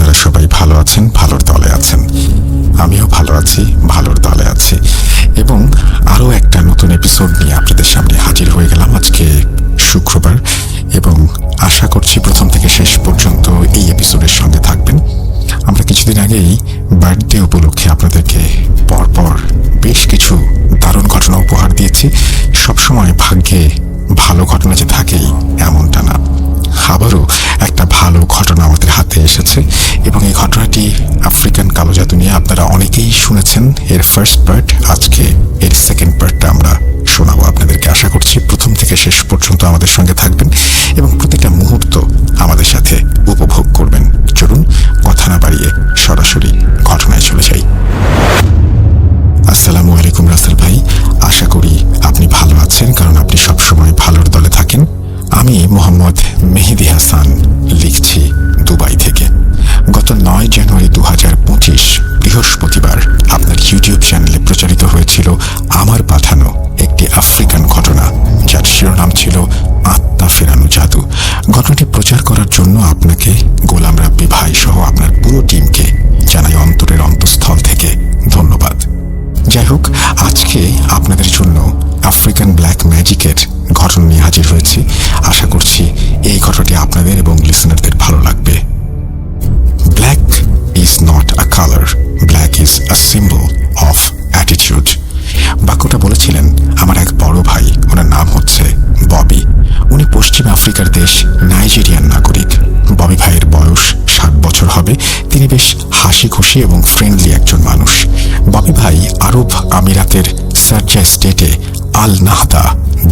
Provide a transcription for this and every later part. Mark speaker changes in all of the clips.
Speaker 1: আপনারা সবাই ভালো আছেন, ভালোর দলে আছেন। আমিও ভালো আছি, ভালোর দলে আছি। এবং আরও একটা নতুন এপিসোড নিয়ে আপনাদের সামনে হাজির হয়ে গেলাম আজকে শুক্রবার। এবং আশা করছি প্রথম থেকে শেষ পর্যন্ত এই এপিসোডের সঙ্গে থাকবেন। আমরা কিছুদিন আগেই বার্থডে উপলক্ষে আপনাদেরকে পরপর বেশ কিছু দারুণ ঘটনা উপহার দিয়েছি। সবসময় ভাগ্যে ভালো ঘটনা যে থাকেই এমনটা না, আবারও একটা ভালো ঘটনা আমাদের হাতে এসেছে। এবং এই ঘটনাটি আফ্রিকান কালো জাদু নিয়ে আপনারা অনেকেই শুনেছেন। এর ফার্স্ট পার্ট, আজকে এর সেকেন্ড পার্টটা আমরা শোনাবো আপনাদেরকে। আশা করছি প্রথম থেকে শেষ পর্যন্ত আমাদের সঙ্গে থাকবেন এবং প্রতিটা মুহূর্ত আমাদের সাথে উপভোগ করবেন। চলুন কথা না বাড়িয়ে সরাসরি ঘটনায় চলে যাই। আসসালামু আলাইকুম রাসেল ভাই, আশা করি আপনি ভালো আছেন, কারণ আপনি সবসময় ভালোর দলে থাকেন। আমি মোহাম্মদ মেহেদি হাসান লিখছি দুবাই থেকে। গত 9 জানুয়ারি 2025 বৃহস্পতিবার আপনার ইউটিউব চ্যানেলে প্রচারিত হয়েছিল আমার পাঠানো একটি আফ্রিকান ঘটনা, যার শিরোনাম ছিল আত্মা ফেরানো জাদু। ঘটনাটি প্রচার করার জন্য আপনাকে, গোলাম রাব্বি ভাই সহ আপনার পুরো টিমকে জানাই অন্তরের অন্তঃস্থল থেকে ধন্যবাদ। যাই হোক, আজকে আপনাদের জন্য আফ্রিকান ব্ল্যাক ম্যাজিকের ঘটনা নিয়ে হাজির হয়েছি। আশা করছি এই ঘটনাটি আপনাদের এবং লিসনারদের ভালো লাগবে। Black is not a colour, black is a symbol of attitude. বাক্যটা বলেছিলেন আমার এক বড় ভাই, ওনার নাম হচ্ছে ববি। উনি পশ্চিম আফ্রিকার দেশ নাইজেরিয়ান নাগরিক। ববি ভাইয়ের বয়স 60 বছর হবে। তিনি বেশ হাসি খুশি এবং ফ্রেন্ডলি একজন মানুষ। ববি ভাই আরব আমিরাতের সারজা স্টেটে আল নাহদা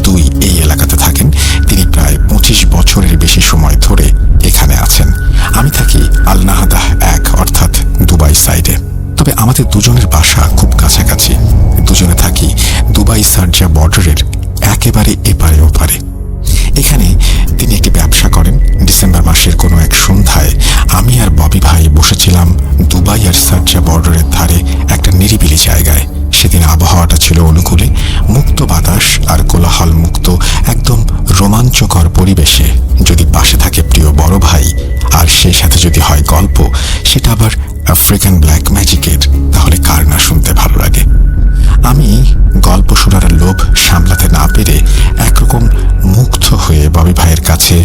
Speaker 1: 2 এই এলাকাতে থাকেন। তিনি প্রায় 25 বছরের বেশি সময় ধরে এখানে আছেন। আমি থাকি আল নাহদা 1 অর্থাৎ দুবাই সাইডে। তবে আমাদের দুজনের বাসা খুব কাছাকাছি। দুজনে থাকি দুবাই সারজা বর্ডারের একেবারে এপারে ওপারে। এখানে তিনি একটি ব্যবসা করেন। ডিসেম্বর মাসের কোনো এক সন্ধ্যায় আমি আর ববি ভাই বসেছিলাম দুবাই আর সারজা বর্ডারের ধারে একটা নিরিবিলি জায়গায়। সেদিন আবহাওয়াটা ছিল অনুকূলে, মুক্ত বাতাস আর কোলাহল মুক্ত একদম রোমাঞ্চকর পরিবেশে যদি পাশে থাকে প্রিয় বড় ভাই আর সেই সাথে যদি হয় গল্প, সেটা আবার আফ্রিকান ব্ল্যাক ম্যাজিকের, তাহলে কার না শুনতে ভালো লাগে। আমি গল্প শোনার লোভ সামলাতে না পেরে একরকম মুগ্ধ হয়ে ববি ভাইয়ের কাছে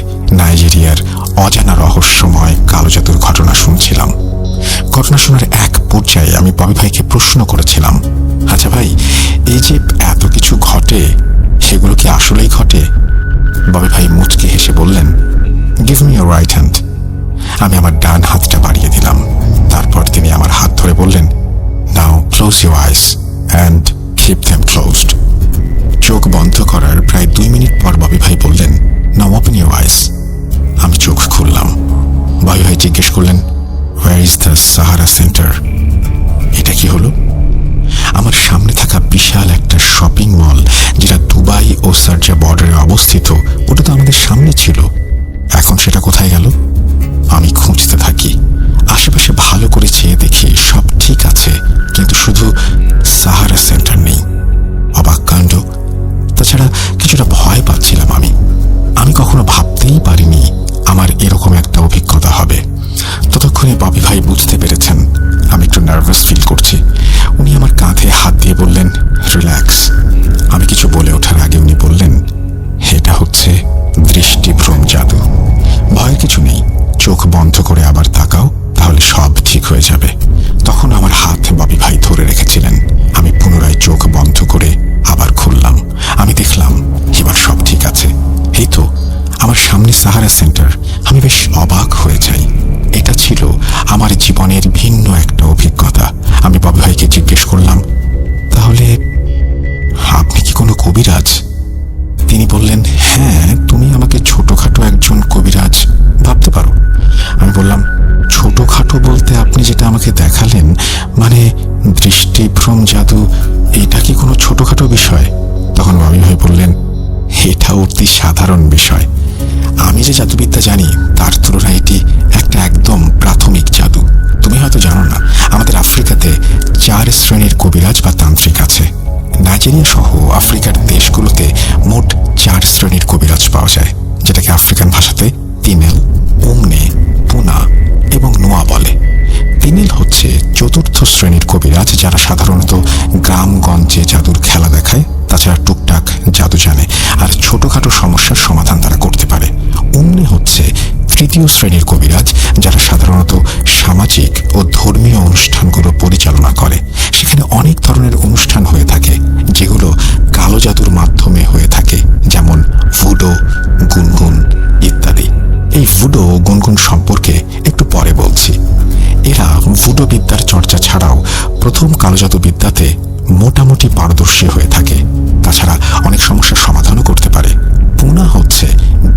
Speaker 1: নাইজেরিয়ার অজানা রহস্যময় কালো জাদুর ঘটনা শুনছিলাম। ঘটনা শোনার এক পর্যায়ে আমি ববি ভাইকে প্রশ্ন করেছিলাম, আচ্ছা ভাই, এই যে এত কিছু ঘটে, সেগুলো কি আসলেই ঘটে? ববি ভাই মুচকি হেসে বললেন, give me your right hand. আমি আমার ডান হাতটা বাড়িয়ে দিলাম। তারপর তিনি আমার হাত ধরে বললেন, now close your eyes and keep them closed. চোখ বন্ধ করার প্রায় 2 মিনিট পর ববি ভাই বললেন, নাও ওপেন ইউর আইস। আমি চোখ খুললাম। ববি ভাই জিজ্ঞেস করলেন, where is the Sahara centre? এটা কি হলো? আমার সামনে থাকা বিশাল একটা শপিং মল, যেটা দুবাই ও সারজা বর্ডারে অবস্থিত, ওটা তো আমাদের সামনে ছিল। এখন সেটা কোথায় গেল? আমি খুঁজতে থাকি। আশেপাশে ভালো করে চেয়ে দেখি সব ঠিক আছে, কিন্তু শুধু সাহারা সেন্টার নেই। অবাক কাণ্ড। তাছাড়া কিছুটা ভয় পাচ্ছিলাম আমি কখনো ভাবতেই পারিনি আমার এরকম একটা অভিজ্ঞতা হবে। ততক্ষণে ববি ভাই বুঝতে পেরেছেন আমি একটু নার্ভাস ফিল করছি। উনি আমার কাঁধে হাত দিয়ে বললেন, রিল্যাক্স। আমি কিছু বলে ওঠার আগে উনি বললেন, এটা হচ্ছে দৃষ্টিভ্রম জাদু। ভয়ের কিছু নেই, চোখ বন্ধ করে আবার তাকাও, তাহলে সব ঠিক হয়ে যাবে। তখন আমার হাত ববি ভাই ধরে রেখেছিলেন। আমি পুনরায় চোখ বন্ধ করে আবার খুললাম। আমি দেখলাম এবার সব ঠিক আছে। এই তো আমার সামনে সাহারা সেন্টার। আমি বেশ অবাক হয়ে যাই। এটা ছিল আমার জীবনের ভিন্ন একটা অভিজ্ঞতা। আমি ববি ভাইকে জিজ্ঞেস করলাম, তাহলে আপনি কি কোনো কবিরাজ? তিনি বললেন, হ্যাঁ, তুমি আমাকে ছোটখাটো একজন কবিরাজ ভাবতে পারো। আমি বললাম, ছোটখাটো বলতে আপনি যেটা আমাকে দেখালেন, মানে দৃষ্টিভ্রম জাদু, এটা কি কোনো ছোটখাটো বিষয়? তখন ববি ভাই বললেন, এটা অতি সাধারণ বিষয়। আমি যে জাদুবিদ্যা জানি তার তুলনায় এটি একটা একদম প্রাথমিক জাদু। তুমি হয়তো জানো না, আমাদের আফ্রিকাতে 4 শ্রেণীর কবিরাজ বা তান্ত্রিক আছে। নাইজেরিয়া সহ আফ্রিকার দেশগুলোতে মোট 4 শ্রেণীর কবিরাজ পাওয়া যায়, যেটাকে আফ্রিকান ভাষাতে তিনেল, উমনে, পুনা এবং নোয়া বলে। কবিরাজ যারা সাধারণত গ্রামগঞ্জে জাদুর খেলা দেখায়, তাছাড়া টুকটাক জাদু জানে আর ছোটখাটো সমস্যার সমাধান তারা করতে পারে। অমনি হচ্ছে তৃতীয় শ্রেণীর কবিরাজ যারা সাধারণত সামাজিক ও ধর্মীয় অনুষ্ঠানগুলো পরিচালনা করে। সেখানে অনেক ধরনের অনুষ্ঠান হয়ে থাকে যেগুলো কালো জাদুর মাধ্যমে হয়ে থাকে, যেমন ভুডো, গুনগুন ইত্যাদি। এই ভুডো ও গুনগুন সম্পর্কে একটু পরে বলছি। এরা ভুডো বিদ্যার চর্চা ছাড়াও প্রথম কালো জাদু বিদ্যাতে মোটামুটি পারদর্শী হয়ে থাকে। তাছাড়া অনেক সমস্যার সমাধানও করতে পারে। পুনা হচ্ছে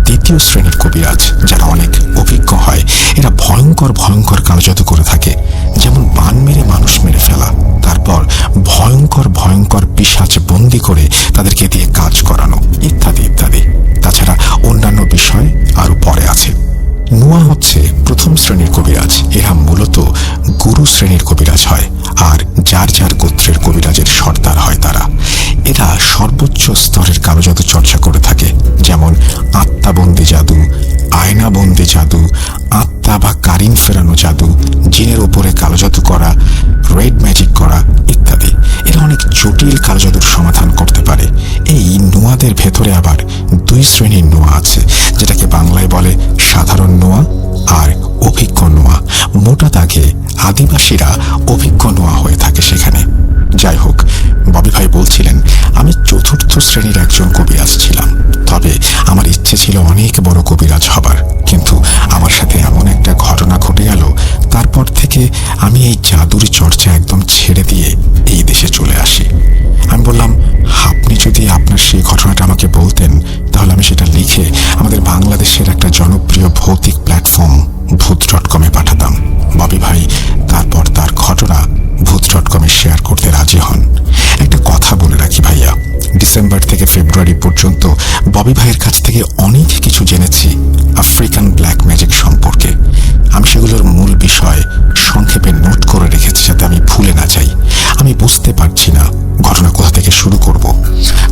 Speaker 1: দ্বিতীয় শ্রেণীর কবিরাজ যারা অনেক অভিজ্ঞ হয়। এরা ভয়ঙ্কর ভয়ঙ্কর কালো জাদু করে থাকে, যেমন বান মেরে মানুষ মেরে ফেলা, তারপর ভয়ঙ্কর ভয়ঙ্কর পিশাচ বন্দি করে তাদেরকে দিয়ে কাজ করানো ইত্যাদি ইত্যাদি। তাছাড়া অন্যান্য বিষয় আরো পরে আছে। নুয়া হচ্ছে প্রথম শ্রেণীর কবিরাজ। এরা মূলত গুরু শ্রেণীর কবিরাজ হয় আর যার যার গোত্রের কবিরাজের সর্দার হয় তারা। এরা সর্বোচ্চ স্তরের কালো জাদু চর্চা করে থাকে, যেমন আত্মাবন্দি জাদু, আয়নাবন্দি জাদু, আত্মা বা কারিন ফেরানো জাদু, জিনের উপরে কালো জাদু করা, রেড ম্যাজিক করা ইত্যাদি। এরা অনেক জটিল কালো জাদুর সমাধান করতে পারে। এই নুয়াদের ভেতরে আবার দুই শ্রেণীর নুয়া আছে, যেটাকে বাংলায় বলে সাধারণ নুয়া আর অভিজ্ঞ নুয়া। মোটা দাগে আদিবাসীরা অভিজ্ঞ নুয়া হয়ে থাকে সেখানে। যাই হোক, ববি ভাই বলছিলেন আমি চতুর্থ শ্রেণীর একজন কবিরাজ ছিলাম, তবে আমার ইচ্ছে ছিল অনেক বড় কবিরাজ হবার। কিন্তু আমার সাথে এমন একটা ঘটনা ঘটে গেল, তারপর থেকে আমি এই জাদুর চর্চা একদম ছেড়ে দিয়ে এই দেশে চলে আসি। আমি বললাম, আপনি যদি আপনার সেই ঘটনাটা আমাকে বলতেন তাহলে আমি সেটা লিখে আমাদের বাংলাদেশের একটা জনপ্রিয় ভৌতিক প্ল্যাটফর্ম ভূত.com-এ পাঠাতাম। ববি ভাই তারপর তার ঘটনা ভূত.com-এ শেয়ার করতে রাজি হন। একটা কথা বলে রাখি ভাইয়া, ডিসেম্বর থেকে ফেব্রুয়ারি পর্যন্ত ববি ভাইয়ের কাছ থেকে অনেক কিছু জেনেছি আফ্রিকান ব্ল্যাক ম্যাজিক সম্পর্কে। আমি সেগুলোর মূল বিষয় সংক্ষেপে নোট করে রেখেছি যাতে আমি ভুলে না যাই। আমি বুঝতে পারছি না ঘটনা কোথা থেকে শুরু করব,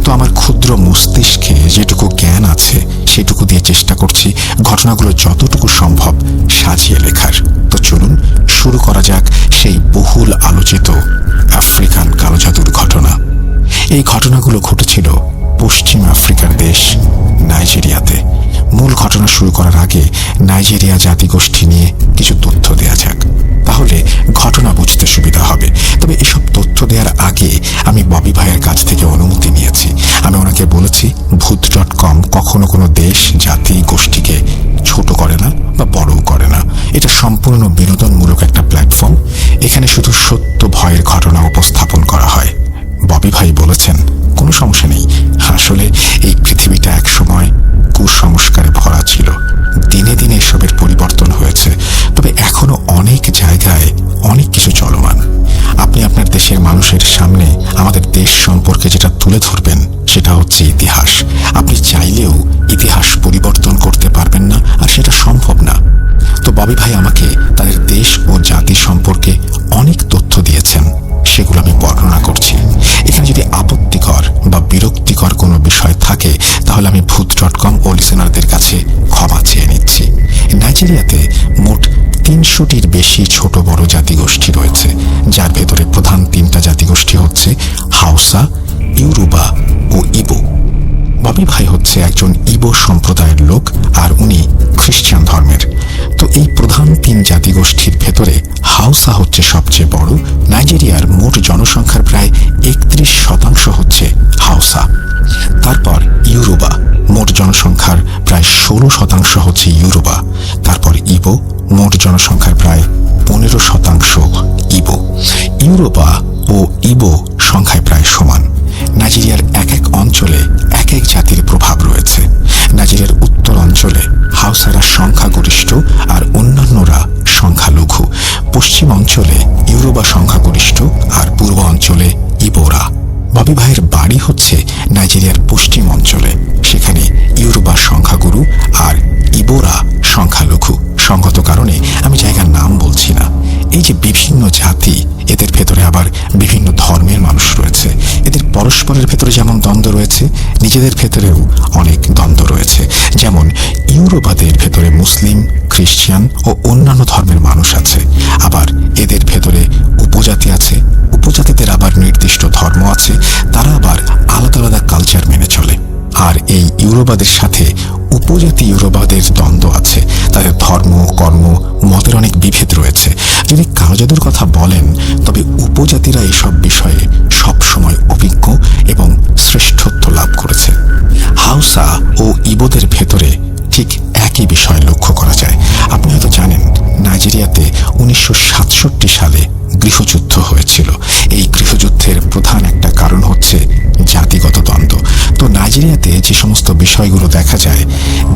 Speaker 1: তো আমার ক্ষুদ্র মস্তিষ্কে যেটুকু জ্ঞান আছে সেটুকু দিয়ে চেষ্টা করছি ঘটনাগুলো যতটুকু সম্ভব সাজিয়ে লেখার। তো চলুন শুরু করা যাক সেই বহুল আলোচিত আফ্রিকান কালো জাদুর ঘটনা। এই ঘটনাগুলো ঘটেছিল পশ্চিম আফ্রিকার দেশ নাইজেরিয়াতে। মূল ঘটনা শুরু করার আগে নাইজেরিয়া জাতিগোষ্ঠী নিয়ে কিছু তথ্য দেয়া যাক, তাহলে ঘটনা বুঝতে সুবিধা হবে। তবে এসব তথ্য দেওয়ার আগে আমি ববি ভাইয়ের কাছ থেকে অনুমতি নিয়েছি। আমি ওনাকে বলেছি ভূত.com কখনো কোনো দেশ, জাতি, গোষ্ঠীকে ছোট করে না বা বড়ও করে না। এটা সম্পূর্ণ বিনোদনমূলক একটা প্ল্যাটফর্ম। এখানে শুধু সত্য ভয়ের ঘটনা উপস্থাপন করা হয়। ববি ভাই বলেছেন কোনো সমস্যা নেই, আসলে এই পৃথিবীটা একসময় কুসংস্কারে ভরা ছিল। দিনে দিনে এসবের পরিবর্তন হয়েছে, তবে এখনো অনেক জায়গায় অনেক কিছু চলমান। আপনি আপনার দেশের মানুষের সামনে আমাদের দেশ সম্পর্কে যেটা তুলে ধরবেন সেটা হচ্ছে ইতিহাস। আপনি চাইলেও ইতিহাস পরিবর্তন করতে পারবেন না, আর সেটা সম্ভব না। তো ববি ভাই আমাকে তাদের দেশ ও জাতি সম্পর্কে অনেক তথ্য দিয়েছেন, সেগুলো আমি বর্ণনা করছি। এখানে যদি আপত্তিকর বা বিরক্তিকর কোনো বিষয় থাকে তাহলে আমি ভূত.com ও লিসেনারদের কাছে ক্ষমা চেয়ে নিচ্ছি। নাইজেরিয়াতে মোট 300টির বেশি ছোট বড় জাতিগোষ্ঠী রয়েছে, যার ভেতরে প্রধান 3টা জাতিগোষ্ঠী হচ্ছে হাউসা, ইউরুবা ও ইবো। ববি ভাই হচ্ছে একজন ইবো সম্প্রদায়ের লোক, আর উনি খ্রিস্টান ধর্মের। তো এই প্রধান 3 জাতিগোষ্ঠীর ভেতরে হাউসা হচ্ছে সবচেয়ে বড়। নাইজেরিয়ার মোট জনসংখ্যার প্রায় 31% হচ্ছে হাউসা। তারপর ইউরোবা, মোট জনসংখ্যার প্রায় 16% হচ্ছে ইউরোবা। তারপর ইবো, মোট জনসংখ্যার প্রায় 15% ইবো। ইউরোবা ও ইবো সংখ্যায় প্রায় সমান। নাইজেরিয়ার এক এক অঞ্চলে এক এক জাতির প্রভাব রয়েছে। নাইজেরিয়ার উত্তর অঞ্চলে হাউসারা সংখ্যাগরিষ্ঠ আর অন্যান্যরা সংখ্যালঘু। পশ্চিম অঞ্চলে ইউরোবা সংখ্যাগরিষ্ঠ আর পূর্ব অঞ্চলে ইবোরা। ববি ভাইয়ের বাড়ি হচ্ছে নাইজেরিয়ার পশ্চিম অঞ্চলে, সেখানে ইউরোবা সংখ্যাগুরু আর ইবোরা সংখ্যালঘু। সঙ্গত কারণে আমি জায়গার নাম বলছি না। এই যে বিভিন্ন জাতি, এদের ভেতরে আবার বিভিন্ন ধর্মের মানুষ রয়েছে। এদের পরস্পরের ভেতরে যেমন দ্বন্দ্ব রয়েছে, নিজেদের ভেতরেও অনেক দ্বন্দ্ব রয়েছে। যেমন ইউরোবাদের ভেতরে মুসলিম, খ্রিস্টান ও অন্যান্য ধর্মের মানুষ আছে। আবার এদের ভেতরে উপজাতি আছে, আবার নির্দিষ্ট ধর্ম আছে, তারা আবার আলাদা আলাদা কালচার মেনে চলে। আর এই ইউরোবাদের সাথে উপজাতি ইউরোবাদের দ্বন্দ্ব আছে। তাদের ধর্ম, কর্ম, মতের অনেক বিভেদ রয়েছে। যদি কালো জাদুর কথা বলেন, তবে উপজাতিরা এসব বিষয়ে সবসময় অভিজ্ঞ এবং শ্রেষ্ঠত্ব লাভ করেছে। হাউসা ও ইবোদের ভেতরে ঠিক একই বিষয় লক্ষ্য করা যায়। আপনি হয়তো জানেন, নাইজেরিয়াতে 1967 সালে গৃহযুদ্ধ হয়েছিল। এই গৃহযুদ্ধের প্রধান একটা কারণ হচ্ছে জাতিগত দ্বন্দ্ব। তো নাইজেরিয়াতে যে সমস্ত বিষয়গুলো দেখা যায়,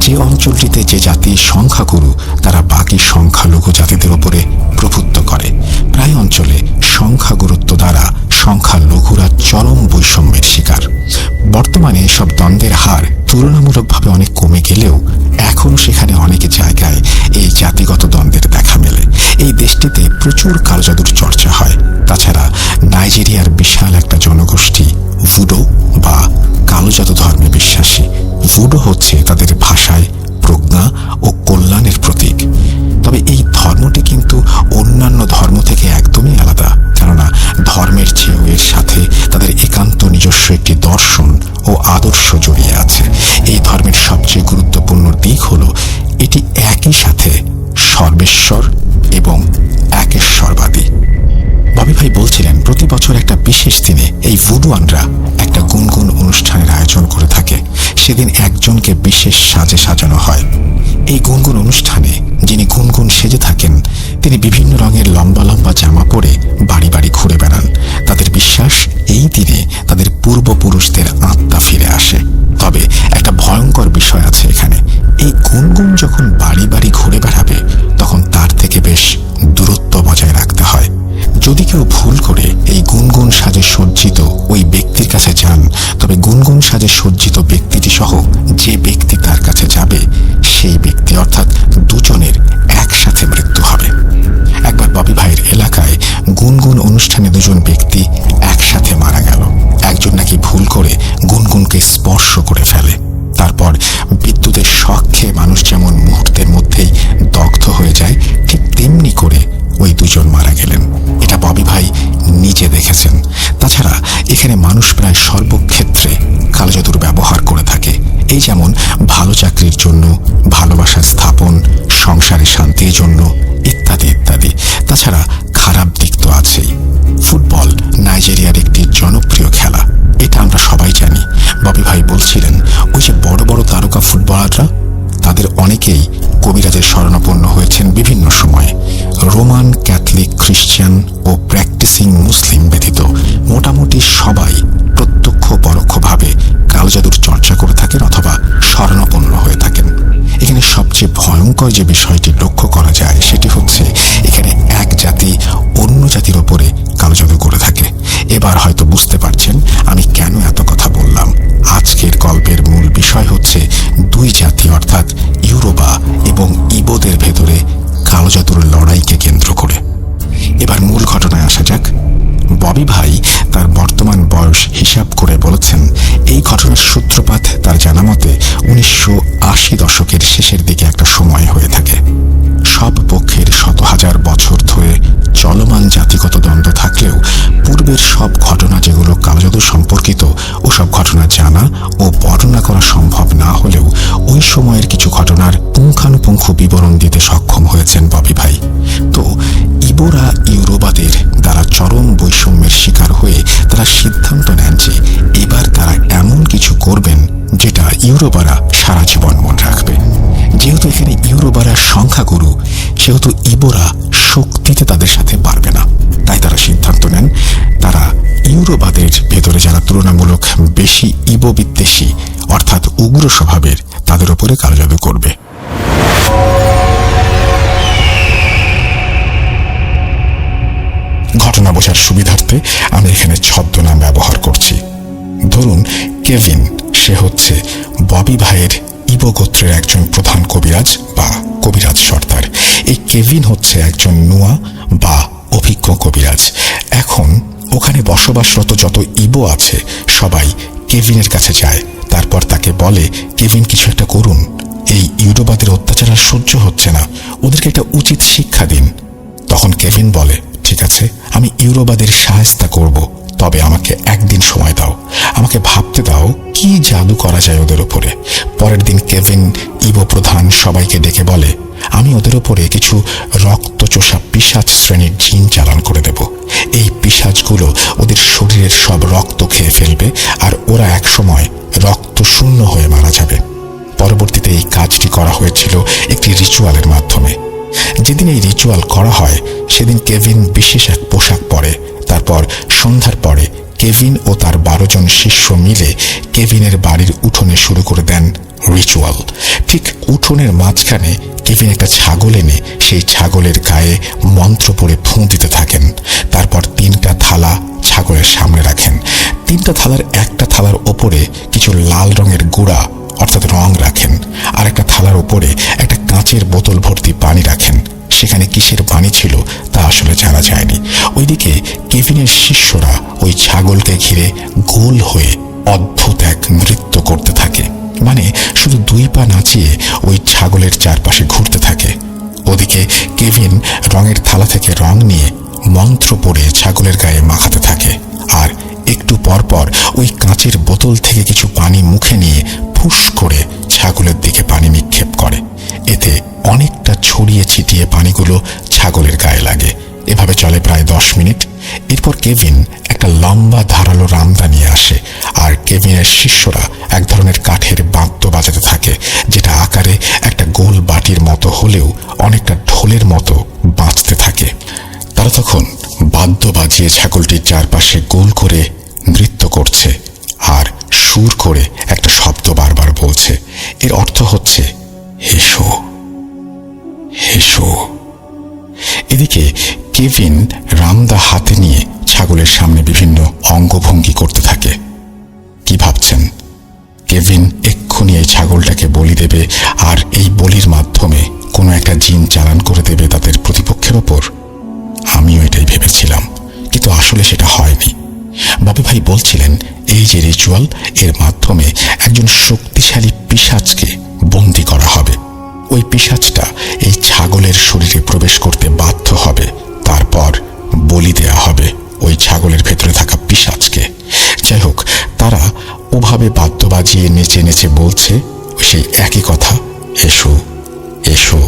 Speaker 1: যে অঞ্চলটিতে যে জাতি সংখ্যাগুরু, তারা বাকি সংখ্যালঘু জাতিদের উপরে প্রভুত্ব করে। প্রায় অঞ্চলে সংখ্যাগুরুত্ব দ্বারা সংখ্যালঘুরা চরম বৈষম্যের শিকার। বর্তমানে এসব দ্বন্দ্বের হার তুলনামূলকভাবে অনেক কমে গেলেও এখনও সেখানে অনেক জায়গায় এই জাতিগত দ্বন্দ্বের দেখা মেলে। এই দেশটিতে প্রচুর কালো জাদুর চর্চা হয়। তাছাড়া নাইজেরিয়ার বিশাল একটা জনগোষ্ঠী ভুডো বা কালো জাদু ধর্মে বিশ্বাসী। ভুডো হচ্ছে তাদের ভাষায় প্রজ্ঞা ও কল্যাণের প্রতীক। তবে এই ধর্মটি কিন্তু অন্যান্য ধর্ম থেকে একদমই আলাদা, কেননা ধর্মের চেয়েও এর সাথে তাদের একান্ত নিজস্ব একটি দর্শন ও আদর্শ জড়িয়ে আছে। এই ধর্মের সবচেয়ে গুরুত্বপূর্ণ দিক হলো এটি একই সাথে সর্বেশ্বর এবং একেশ্বরবাদী। ববি ভাই বলছিলেন, প্রতি বছর একটা বিশেষ দিনে এই ভুডুয়ানরা একটা গুনগুন অনুষ্ঠানের আয়োজন করে থাকে। সেদিন একজনকে বিশেষ সাজে সাজানো হয়। এই গুনগুন অনুষ্ঠানে যিনি গুনগুন সেজে থাকেন, তিনি বিভিন্ন রঙের লম্বা লম্বা জামা পরে বাড়ি বাড়ি ঘুরে বেড়ান। তাদের বিশ্বাস, এই দিনে তাদের পূর্বপুরুষদের আত্মা ফিরে আসে। তবে একটা ভয়ঙ্কর বিষয় আছে এখানে। এই গুনগুন যখন বাড়ি বাড়ি ঘুরে বেড়াবে, তখন তার থেকে বেশ দূরত্ব বজায় রাখতে হয়। যদি কেউ ভুল করে এই গুনগুন সাজে সজ্জিত ওই ব্যক্তির কাছে যান, তবে গুনগুন সাজে সজ্জিত ব্যক্তিটি সহ যে ব্যক্তি তার কাছে যাবে, সেই ব্যক্তি অর্থাৎ দুজনের একসাথে মৃত্যু হবে। একবার ববি ভাইয়ের এলাকায় গুনগুন অনুষ্ঠানে দুজন ব্যক্তি একসাথে মারা গেল। একজন নাকি ভুল করে গুনগুনকে স্পর্শ করে ফেলে। তারপর বিদ্যুতের শক খেয়ে মানুষ যেমন মুহূর্তের মধ্যেই দগ্ধ হয়ে যায়, ঠিক তেমনি করে ওই দুজন মারা গেলেন। এটা ববি ভাই নিজে দেখেছেন। তাছাড়া এখানে মানুষ প্রায় সর্বক্ষেত্রে কালো জাদুর ব্যবহার করে থাকে। এই যেমন ভালো চাকরির জন্য, ভালোবাসা স্থাপন, সংসারে শান্তির জন্য ইত্যাদি ইত্যাদি। তাছাড়া খারাপ দিক তো আছেই। ফুটবল নাইজেরিয়ার একটি জনপ্রিয় খেলা, এটা আমরা সবাই জানি। ববি ভাই বলছিলেন, ওই যে বড় বড় তারকা ফুটবলাররা, তাদের অনেকেই কবিরাজের শরণাপন্ন হয়েছেন বিভিন্ন সময়ে। রোমান, ক্যাথলিক, খ্রিস্টান ও প্র্যাকটিসিং মুসলিম ব্যতীত মোটামুটি সবাই প্রত্যক্ষ পরোক্ষভাবে কালো জাদুর চর্চা করে থাকেন অথবা শরণাপন্ন হয়ে থাকেন। এখানে সবচেয়ে ভয়ঙ্কর যে বিষয়টি লক্ষ্য করা যায়, সেটি হচ্ছে এখানে এক জাতি অন্য জাতির ওপরে কালো জাদু করে থাকে। এবার হয়তো বুঝতে পারছেন আমি কেন এত কথা বললাম। আজকের গল্পের মূল বিষয় হচ্ছে দুই জাতি অর্থাৎ ইউরোবা এবং ইবোদের ভেতরে কালো জাদুর লড়াইকে কেন্দ্র করে। এবার মূল ঘটনায় আসা যাক। ববি ভাই তার বর্তমান বয়স হিসাব করে বলেছেন, এই ঘটনার সূত্রপাত তার জানা মতে 1980 দশকের শেষের দিকে একটা সময় হয়ে থাকে। সব পক্ষের শত হাজার বছর ধরে চলমান জাতিগত দ্বন্দ্ব থাকলেও পূর্বের সব ঘটনা যেগুলো কালো জাদু সম্পর্কিত, ওসব ঘটনা জানা ও বর্ণনা করা সম্ভব না হলেও ওই সময়ের কিছু ঘটনার পুঙ্খানুপুঙ্খ বিবরণ দিতে সক্ষম হয়েছেন ববি ভাই। তো ইবোরা ইউরোবাদের দ্বারা চরম বৈষম্যের শিকার হয়ে তারা সিদ্ধান্ত নেন যে এবার তারা এমন কিছু করবেন যেটা ইউরোবারা সারা জীবন মনে রাখবে। যেহেতু এখানে ইউরোবারা সংখ্যাগুরু, সেহেতু ইবোরা শক্তিতে তাদের সাথে পারবে না। তাই তারা সিদ্ধান্ত নেন তারা ইউরোবাদের ভেতরে যারা তুলনামূলক বেশি ইবো বিদ্বেষী অর্থাৎ উগ্র স্বভাবের, তাদের উপরে কালো জাদু করবে। ঘটনা বোঝার সুবিধার্থে আমি এখানে ছদ্মনাম ব্যবহার করছি। ধরুন কেভিন, সে হচ্ছে ববি ভাইয়ের ইবো গোত্রের একজন প্রধান কবিরাজ বা কবিরাজ সর্দার। এই কেভিন হচ্ছে একজন নুয়া বা অভিজ্ঞ কবিরাজ। এখন ওখানে বসবাসরত যত ইবো আছে সবাই কেভিনের কাছে যায়। তারপর তাকে বলে, কেভিন কিছু একটা করুন, এই ইউরোবাদের অত্যাচার আর সহ্য হচ্ছে না, ওদেরকে একটা উচিত শিক্ষা দিন। তখন কেভিন বলে, ঠিক আছে, আমি ইউরোবাদের সাহায্য করব, তবে আমাকে একদিন সময় দাও, আমাকে ভাবতে দাও কি জাদু করা যায় ওদের উপরে। পরের দিন কেভিন ইবো প্রধান সবাইকে ডেকে বলে, আমি ওদের উপরে কিছু রক্তচোষা পিশাচ শ্রেণীর জিন চালান করে দেব। এই পিশাচগুলো ওদের শরীরের সব রক্ত খেয়ে ফেলবে আর ওরা একসময় রক্ত শূন্য হয়ে মারা যাবে। পরবর্তীতে এই কাজটি করা হয়েছিল একটি রিচুয়ালের মাধ্যমে। যেদিন এই রিচুয়াল করা হয় সেদিন কেভিন বিশেষ এক পোশাক পরে। তারপর সন্ধ্যার পরে কেভিন ও তার 12 জন শিষ্য মিলে কেভিনের বাড়ির উঠোনে শুরু করে দেন রিচুয়াল। ঠিক উঠোনের মাঝখানে কেভিন একটা ছাগল এনে সেই ছাগলের গায়ে মন্ত্র পড়ে ফুঁ দিতে থাকেন। তারপর 3টা থালা ছাগলের সামনে রাখেন। 3টা থালার একটা থালার ওপরে কিছু লাল রঙের গুঁড়া অর্থাৎ রং রাখেন, আর একটা থালার ওপরে একটা কাঁচের বোতল ভর্তি পানি রাখেন। সেখানে কিসের পানি ছিল তা আসলে জানা যায়নি। ওইদিকে কেভিনের শিষ্যরা ওই ছাগলকে ঘিরে গোল হয়ে অদ্ভুত এক নৃত্য করতে থাকে, মানে শুধু 2 পা নাচিয়ে ওই ছাগলের চারপাশে ঘুরতে থাকে। ওদিকে কেভিন রঙের থালা থেকে রং নিয়ে মন্ত্র পড়ে ছাগলের গায়ে মাখাতে থাকে, আর একটু পর পর ওই কাঁচের বোতল থেকে কিছু পানি মুখে নিয়ে ফুস করে ছাগলের দিকে পানি নিক্ষেপ করে। এতে অনেকটা ছড়িয়ে ছিটিয়ে পানিগুলো ছাগলের গায়ে লাগে। এভাবে চলে প্রায় 10 মিনিট। এরপর কেভিন একটা লম্বা ধারালো রামদা নিয়ে আসে, আর কেভিনের শিষ্যরা এক ধরনের কাঠের বাদ্য বাজাতে থাকে, যেটা আকারে একটা গোল বাটির মতো হলেও অনেকটা ঢোলের মতো বাজতে থাকে। তারা তখন বাদ্য বাজিয়ে ছাগলটির চারপাশে গোল করে নৃত্য করছে আর সুর করে একটা শব্দ বারবার বলছে। এর অর্থ হচ্ছে হেসো হেসো। এদিকে কেভিন রামদা হাতে নিয়ে ছাগলের সামনে বিভিন্ন অঙ্গভঙ্গি করতে থাকে। কি ভাবছেন? কেভিন এক্ষুনি এই ছাগলটাকে বলি দেবে আর এই বলির মাধ্যমে কোনো একটা জিন চালান করে দেবে তাদের প্রতিপক্ষের ওপর? আমিও এটাই ভেবেছিলাম, কিন্তু আসলে সেটা হয়নি। বাবু ভাই বলছিলেন এই যে রিচুয়াল, এর মাধ্যমে একজন শক্তিশালী পিশাচকে বন্দি করা হবে। ওই পিশাচটা এই ছাগলের শরীরে প্রবেশ করতে বাধ্য হবে, তারপর বলি দেয়া হবে ওই ছাগলের ভেতরে থাকা পিশাচকে। যাই হোক, তারা ওভাবে বাদ্য বাজিয়ে নেচে নেচে বলছে সেই একই কথা, এসো এসো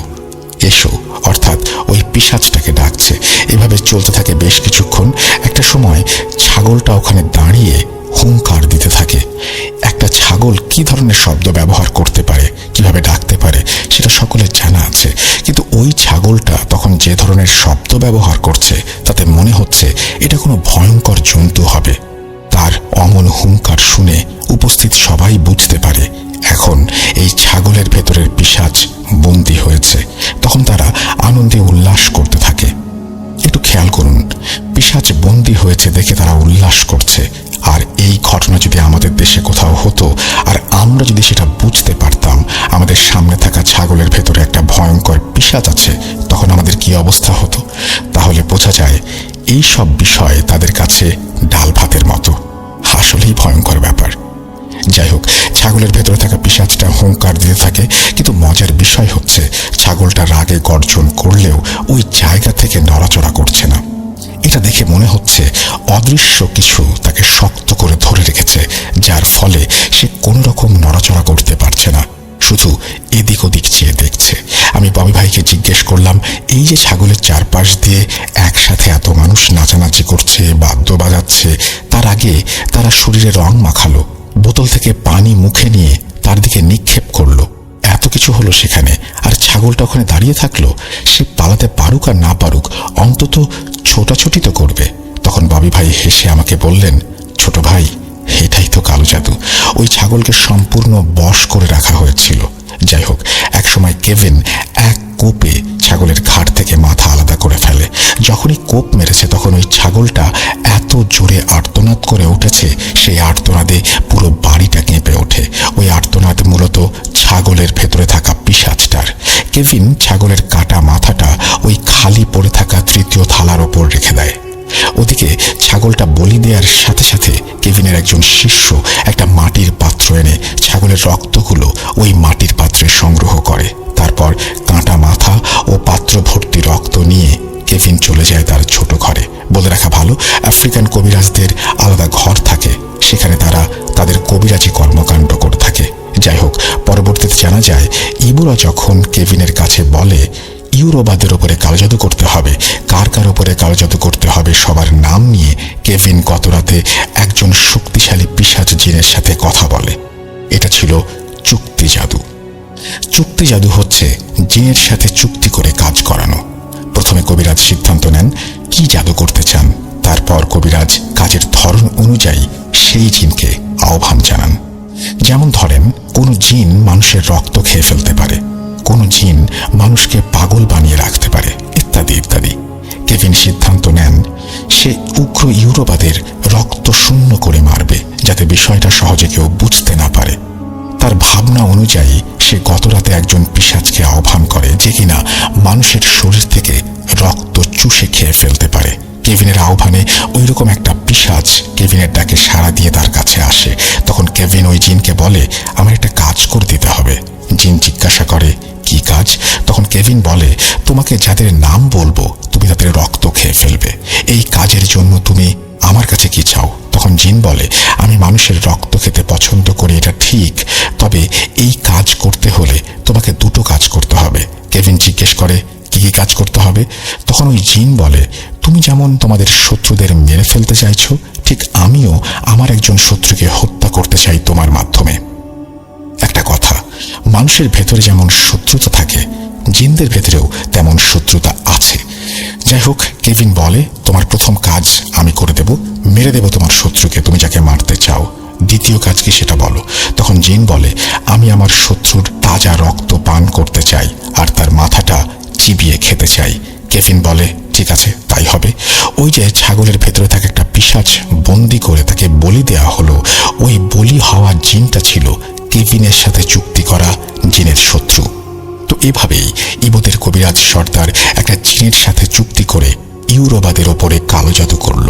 Speaker 1: এসো, অর্থাৎ ওই পিশাচটাকে ডাকছে। এভাবে চলতে থাকে বেশ কিছুক্ষণ। একটা সময় ছাগলটা ওখানে দাঁড়িয়ে হুঙ্কার দিতে থাকে। একটা ছাগল কি ধরনের শব্দ ব্যবহার করতে পারে, কিভাবে ডাকতে পারে, সেটা সকলের জানা আছে, কিন্তু ওই ছাগলটা তখন যে ধরনের শব্দ ব্যবহার করছে তাতে মনে হচ্ছে এটা কোনো ভয়ঙ্কর জন্তু হবে। তার অমন হুঙ্কার শুনে উপস্থিত সবাই বুঝতে পারে এখন এই ছাগলের ভেতরের পিশাচ বন্দী হয়েছে। তখন তারা আনন্দে উল্লাস করতে থাকে। একটু খেয়াল করুন, পিশাচ বন্দী হয়েছে দেখে তারা উল্লাস করছে। আর এই ঘটনা যদি আমাদের দেশে কোথাও হতো আর আমরা যদি সেটা বুঝতে পারতাম আমাদের সামনে থাকা ছাগলের ভেতরে একটা ভয়ঙ্কর পিশাচ আছে, তখন আমাদের কি অবস্থা হতো? তাহলে বোঝা যায় এই সব বিষয় তাদের কাছে ডাল ভাতের মতো। আসলেই ভয়ঙ্কর ব্যাপার। যাই হোক, ছাগলের ভেতরে থাকা পিশাচটা হুঙ্কার দিতে থাকে, কিন্তু মজার বিষয় হচ্ছে ছাগলটা রাগে গর্জন করলেও ওই জায়গা থেকে নড়াচড়া করছে না। এটা দেখে মনে হচ্ছে অদৃশ্য কিছু তাকে শক্ত করে ধরে রেখেছে, যার ফলে সে কোনো রকম নড়াচড়া করতে পারছে না, শুধু এদিক ওদিক চেয়ে দেখছে। আমি ববি ভাইকে জিজ্ঞেস করলাম, এই যে ছাগলের চারপাশ দিয়ে একসাথে এত মানুষ নাচানাচি করছে, বাদ্য বাজাচ্ছে, তার আগে তারা শরীরে রং মাখালো, বোতল থেকে পানি মুখে নিয়ে তার দিকে নিক্ষেপ করলো, এত কিছু হলো সেখানে, আর ছাগলটা ওখানে দাঁড়িয়ে থাকলো। সে পালাতে পারুক আর না পারুক, অন্তত ছোটাছুটি তো করবে। তখন ববি ভাই হেসে আমাকে বললেন, ছোট ভাই, এটাই তো কালো জাদু। ওই ছাগলকে সম্পূর্ণ বশ করে রাখা হয়েছিল। যাই হোক, একসময় কেভিন এক কোপে ছাগলের ঘাড় থেকে মাথা আলাদা করে ফেলে। যখনই কোপ মেরেছে তখন ওই ছাগলটা এত জোরে আর্তনাদ করে উঠেছে, সেই আর্তনাদে পুরো বাড়িটা কেঁপে ওঠে। ওই আর্তনাদ মূলত ছাগলের ভেতরে থাকা পিশাচটার। কেভিন ছাগলের কাটা মাথাটা ওই খালি পড়ে থাকা 3য় থালার ওপর রেখে দেয়। ওদিকে ছাগলটা বলি দেওয়ার সাথে সাথে কেভিনের একজন শিষ্য একটা মাটির পাত্র এনে ছাগলের রক্তগুলো ওই মাটির পাত্রে সংগ্রহ করে। তারপর কাঁটা মাথা ও পাত্র ভর্তি রক্ত নিয়ে কেভিন চলে যায় তার ছোট ঘরে। বলে রাখা ভালো, আফ্রিকান কবিরাজদের আলাদা ঘর থাকে, সেখানে তারা তাদের কবিরাজি কর্মকাণ্ড করে থাকে। যাই হোক, পরবর্তীতে জানা যায় ইবোরা যখন কেভিনের কাছে বলে ইউরোবাদের ওপরে কালজাদু করতে হবে, কার কার ওপরে কালজাদু করতে হবে সবার নাম নিয়ে কেভিন গত রাতে একজন শক্তিশালী পিশাচ জিনের সাথে কথা বলে। এটা ছিল চুক্তি জাদু। চুক্তি জাদু হচ্ছে জিনের সাথে চুক্তি করে কাজ করানো। প্রথমে কবিরাজ সিদ্ধান্ত নেন কি জাদু করতে চান, তারপর কবিরাজ কাজের ধরন অনুযায়ী সেই জিনকে আহ্বান জানান। যেমন ধরেন, কোনো জিন মানুষের রক্ত খেয়ে ফেলতে পারে, কোনো জিন মানুষকে পাগল বানিয়ে রাখতে পারে, ইত্যাদি ইত্যাদি। কেভিন সিদ্ধান্ত নেন সে উগ্র ইউরোবাদের রক্ত শূন্য করে মারবে, যাতে বিষয়টা সহজে কেউ বুঝতে না পারে। তার ভাবনা অনুযায়ী সে গতরাতে একজন পিশাচকে আহ্বান করে যে কিনা মানুষের শরীর থেকে রক্ত চুষে খেয়ে ফেলতে পারে। কেভিনের আহ্বানে ওইরকম একটা পিশাচ কেভিনের ডাকে সাড়া দিয়ে তার কাছে আসে। তখন কেভিন ওই জিনকে বলে, আমার একটা কাজ করে দিতে হবে। জিন জিজ্ঞাসা করে, কি কাজ? তখন কেভিন বলে, তোমাকে যাদের নাম বলবো তুমি তাদের রক্ত খেয়ে ফেলবে। এই কাজের জন্য তুমি আমার কাছে কি চাও? তখন জিন বলে, আমি মানুষের রক্ত খেতে পছন্দ করি, এটা ঠিক, তবে এই কাজ করতে হলে তোমাকে দুটো কাজ করতে হবে। কেভিন জিজ্ঞেস করে, কি কি কাজ করতে হবে? তখন ওই জিন বলে, তুমি যেমন তোমাদের শত্রুদের মেরে ফেলতে চাইছো, ঠিক আমিও আমার একজন শত্রুকে হত্যা করতে চাই তোমার মাধ্যমে। একটা কথা, মানুষের ভেতরে যেমন শত্রুতা থাকে, জিনদের ভেতরেও তেমন শত্রুতা আছে। যাই হোক, কেভিন বলে, তোমার প্রথম কাজ আমি করে দেব, মেরে দেব তোমার শত্রুকে, তুমি যাকে মারতে চাও। দ্বিতীয় কাজ কি সেটা বলো। তখন জিন বলে, আমি আমার শত্রুর তাজা রক্ত পান করতে চাই আর তার মাথাটা চিবিয়ে খেতে চাই। কেভিন বলে, ঠিক আছে, তাই হবে। ওই যে ছাগলের ভেতরে থাকে একটা পিশাচ বন্দি করে তাকে বলি দেয়া হলো, ওই বলি হওয়া জিনটা ছিল কেভিনের সাথে চুক্তি করা জিনের শত্রু। তো এভাবেই ইবোদের কবিরাজ সর্দার একটা জিনের সাথে চুক্তি করে ইউরোবাদের ওপরে কালো জাদু করল।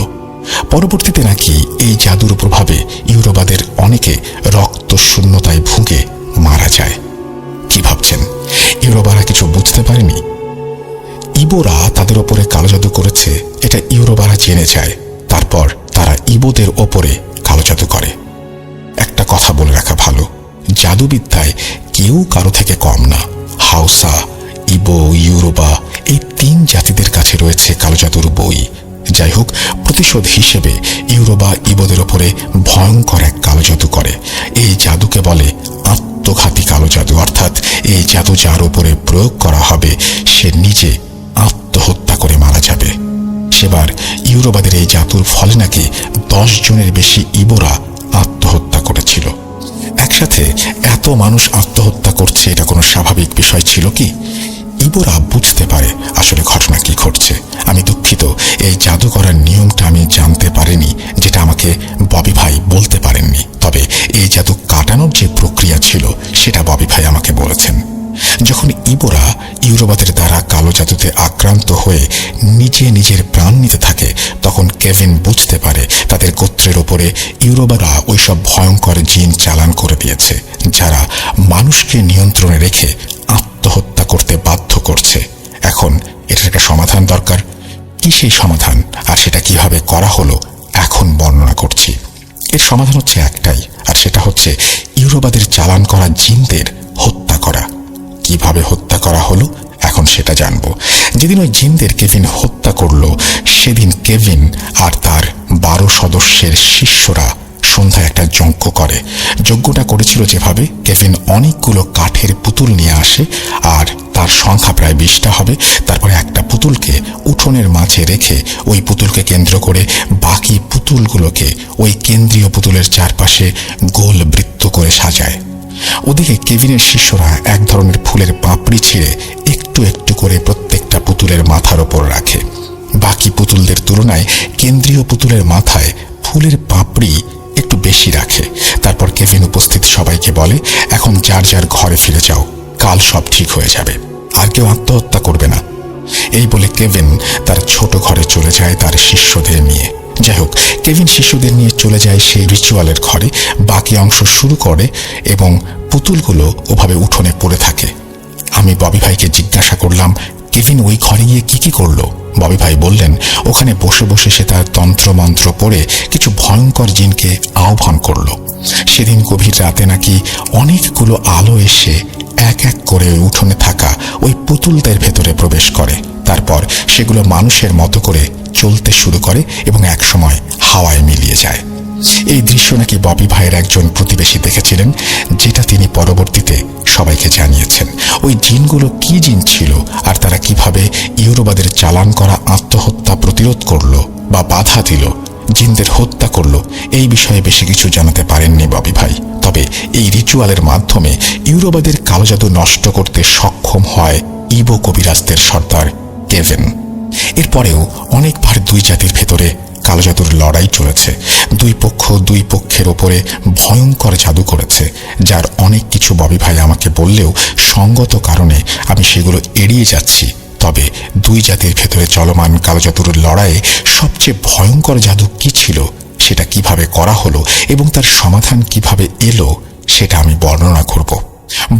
Speaker 1: পরবর্তীতে নাকি এই জাদুর প্রভাবে ইউরোবাদের অনেকে রক্ত শূন্যতায় ভুগে মারা যায়। কি ভাবছেন, ইউরোবারা কিছু বুঝতে পারেনি? ইবোরা তাদের ওপরে কালো জাদু করেছে এটা ইউরোবারা জেনে যায়, তারপর তারা ইবোদের ওপরে কালো জাদু করে। একটা কথা বলে রাখা ভালো, জাদুবিদ্যায় কেউ কারো থেকে কম না। হাউসা, ইবো, ইউরোবা এই তিন জাতিদের কাছে রয়েছে কালো জাদুর বই। যাই হোক, প্রতিশোধ হিসেবে ইউরোবা ইবোদের ওপরে ভয়ঙ্কর এক কালো জাদু করে। এই জাদুকে বলে আত্মঘাতী কালো জাদু, অর্থাৎ এই জাদু যার উপরে প্রয়োগ করা হবে সে নিজে আত্মহত্যা করে মারা যাবে। সেবার ইউরোবাদের এই জাদুর ফলে নাকি 10 জনের বেশি ইবোরা আত্মহত্যা করেছিল। একসাথে এত মানুষ আত্মহত্যা করছে, এটা কোনো স্বাভাবিক বিষয় ছিল কি? ইবোরা বুঝতে পারে আসলে ঘটনা কি ঘটছে। আমি দুঃখিত, এই জাদু করার নিয়মটা আমি জানতে পারিনি, যেটা আমাকে ববি ভাই বলতে পারেননি। তবে এই জাদু কাটানোর যে প্রক্রিয়া ছিল সেটা ববি ভাই আমাকে বলেছেন। যখন ইবোরা ইউরোবাদের দ্বারা কালো জাদুতে আক্রান্ত হয়ে নিজে নিজের প্রাণ নিতে থাকে, তখন কেভিন বুঝতে পারে তাদের গোত্রের ওপরে ইউরোবারা ওইসব ভয়ঙ্কর জিন চালান করে দিয়েছে, যারা মানুষকে নিয়ন্ত্রণে রেখে আত্মহত্যা করতে বাধ্য করছে। এখন এটার একটা সমাধান দরকার। কি সেই সমাধান আর সেটা কিভাবে করা হলো এখন বর্ণনা করছি। এর সমাধান হচ্ছে একটাই, আর সেটা হচ্ছে ইউরোবাদের চালান করা জিনদের হত্যা করা। কিভাবে হত্যা করা হলো এখন সেটা জানবো। যেদিন ওই জিনদের কেভিন হত্যা করলো, সেদিন কেভিন আর তার 12 সদস্যের শিষ্যরা সন্ধ্যায় একটা যজ্ঞ করে। যজ্ঞটা করেছিল যেভাবে, কেভিন অনেকগুলো কাঠের পুতুল নিয়ে আসে, আর তার সংখ্যা প্রায় 20টা হবে। তারপরে একটা পুতুলকে উঠোনের মাঝে রেখে ওই পুতুলকে কেন্দ্র করে বাকি পুতুলগুলোকে ওই কেন্দ্রীয় পুতুলের চারপাশে গোল বৃত্ত করে সাজায়। ওদিকে কেভিনের শিষ্যরা এক ধরনের ফুলের পাপড়ি ছিঁড়ে একটু একটু করে প্রত্যেকটা পুতুলের মাথার ওপর রাখে। বাকি পুতুলদের তুলনায় কেন্দ্রীয় পুতুলের মাথায় ফুলের পাপড়ি একটু বেশি রাখে। তারপর কেভিন উপস্থিত সবাইকে বলে, এখন যার যার ঘরে ফিরে যাও, কাল সব ঠিক হয়ে যাবে, আর কেউ আত্মহত্যা করবে না। এই বলে কেভিন তার ছোট ঘরে চলে যায় তার শিষ্যদের নিয়ে। যাই হোক, কেভিন শিশুদের নিয়ে চলে যায় সেই রিচুয়ালের ঘরে, বাকি অংশ শুরু করে এবং পুতুলগুলো ওভাবে উঠোনে পড়ে থাকে। আমি ববি ভাইকে জিজ্ঞাসা করলাম, কেভিন ওই ঘরে গিয়ে কি কি করলো? ববি ভাই বললেন ওখানে বসে বসে সে তার তন্ত্রমন্ত্র পড়ে কিছু ভয়ঙ্কর জিনকে আহ্বান করল। সেদিন গভীর রাতে নাকি অনেকগুলো আলো এসে এক এক করে উঠোনে থাকা ওই পুতুলদের ভেতরে প্রবেশ করে। তারপর সেগুলো মানুষের মতো করে চলতে শুরু করে এবং একসময় হাওয়ায় মিলিয়ে যায়। এই দৃশ্য নাকি ববি ভাইয়ের একজন প্রতিবেশী দেখেছিলেন, যেটা তিনি পরবর্তীতে সবাইকে জানিয়েছেন। ওই জিনগুলো কি জিন ছিল আর তারা কিভাবে ইউরোবাদের চালান করা আত্মহত্যা প্রতিরোধ করলো বা বাধা দিল, জিনদের হত্যা করলো, এই বিষয়ে বেশি কিছু জানাতে পারেননি ববি ভাই। তবে এই রিচুয়ালের মাধ্যমে ইউরোবাদের কালো জাদু নষ্ট করতে সক্ষম হয় ইবো কবিরাজদের সর্দার কেভিন। এরপরেও অনেকবার দুই জাতির ভেতরে কালো জাদুর লড়াই চলেছে। দুই পক্ষ দুই পক্ষের ওপরে ভয়ঙ্কর জাদু করেছে, যার অনেক কিছু ববি ভাই আমাকে বললেও সঙ্গত কারণে আমি সেগুলো এড়িয়ে যাচ্ছি। তবে দুই জাতির ভেতরে চলমান কালো জাদুর লড়াইয়ে সবচেয়ে ভয়ঙ্কর জাদু কি ছিল, সেটা কিভাবে করা হলো এবং তার সমাধান কিভাবে এলো, সেটা আমি বর্ণনা করব।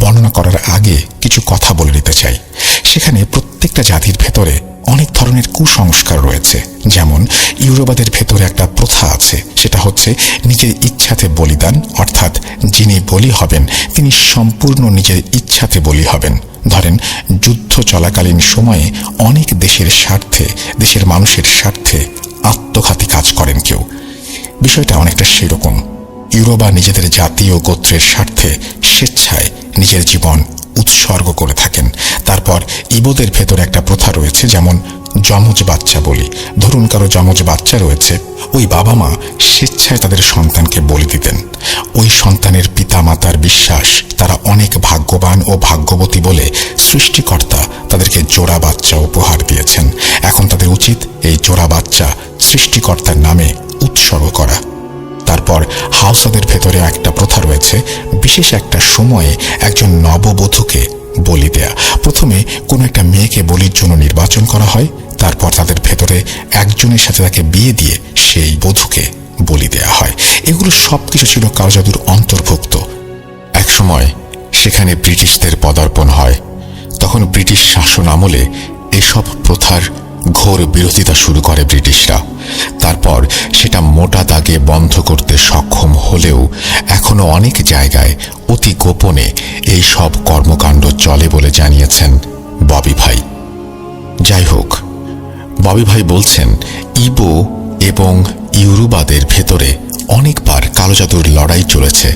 Speaker 1: বর্ণনা করার আগে কিছু কথা বলে নিতে চাই। সেখানে প্রত্যেকটা জাতির ভেতরে অনেক ধরনের কুসংস্কার রয়েছে। যেমন ইউরোবাদের ভেতরে একটা প্রথা আছে, সেটা হচ্ছে নিজের ইচ্ছাতে বলিদান, অর্থাৎ যিনি বলি হবেন তিনি সম্পূর্ণ নিজের ইচ্ছাতে বলি হবেন। ধরেন যুদ্ধ চলাকালীন সময়ে অনেক দেশের স্বার্থে, দেশের মানুষের স্বার্থে আত্মঘাতী কাজ করেন কেউ। বিষয়টা অনেকটা সেরকম। ইউরোবা নিজেদের জাতি ও গোত্রের স্বার্থে স্বেচ্ছায় নিজের জীবন উৎসর্গ করে থাকেন। তারপর ইবোদের ভেতরে একটা প্রথা রয়েছে, যেমন যমজ বাচ্চা বলি। ধরুন কারো যমজ বাচ্চা রয়েছে, ওই বাবা মা স্বেচ্ছায় তাদের সন্তানকে বলি দিতেন। ওই সন্তানের পিতা মাতার বিশ্বাস তারা অনেক ভাগ্যবান ও ভাগ্যবতী বলে সৃষ্টিকর্তা তাদেরকে জোড়া বাচ্চা উপহার দিয়েছেন। এখন তাদের উচিত এই জোড়া বাচ্চা সৃষ্টিকর্তার নামে উৎসর্গ করা। তারপর হাউসাদের ভেতরে একটা প্রথা রয়েছে, বিশেষ একটা সময়ে একজন নববধূকে বলি দেয়া। প্রথমে কোনো একটা মেয়েকে বলির জন্য নির্বাচন করা হয়, তারপর তাদের ভেতরে একজনের সাথে তাকে বিয়ে দিয়ে সেই বধূকে বলি দেয়া হয়। এগুলো সবকিছু ছিল কালো জাদুর অন্তর্ভুক্ত। এক সময় সেখানে ব্রিটিশদের পদার্পণ হয়। তখন ব্রিটিশ শাসন আমলে এসব প্রথার ঘোর বিরোধিতা শুরু করে ব্রিটিশরা। তারপর সেটা মোটা দাগে বন্ধ করতে সক্ষম হলেও এখনো অনেক জায়গায় অতি গোপনে এই সব কর্মকাণ্ড চলে বলে জানিয়েছেন ববি ভাই। যাই হোক, ববি ভাই বলছেন ইবো এবং ইউরোবাদের ভেতরে অনেকবার কালো জাদুর লড়াই চলেছে,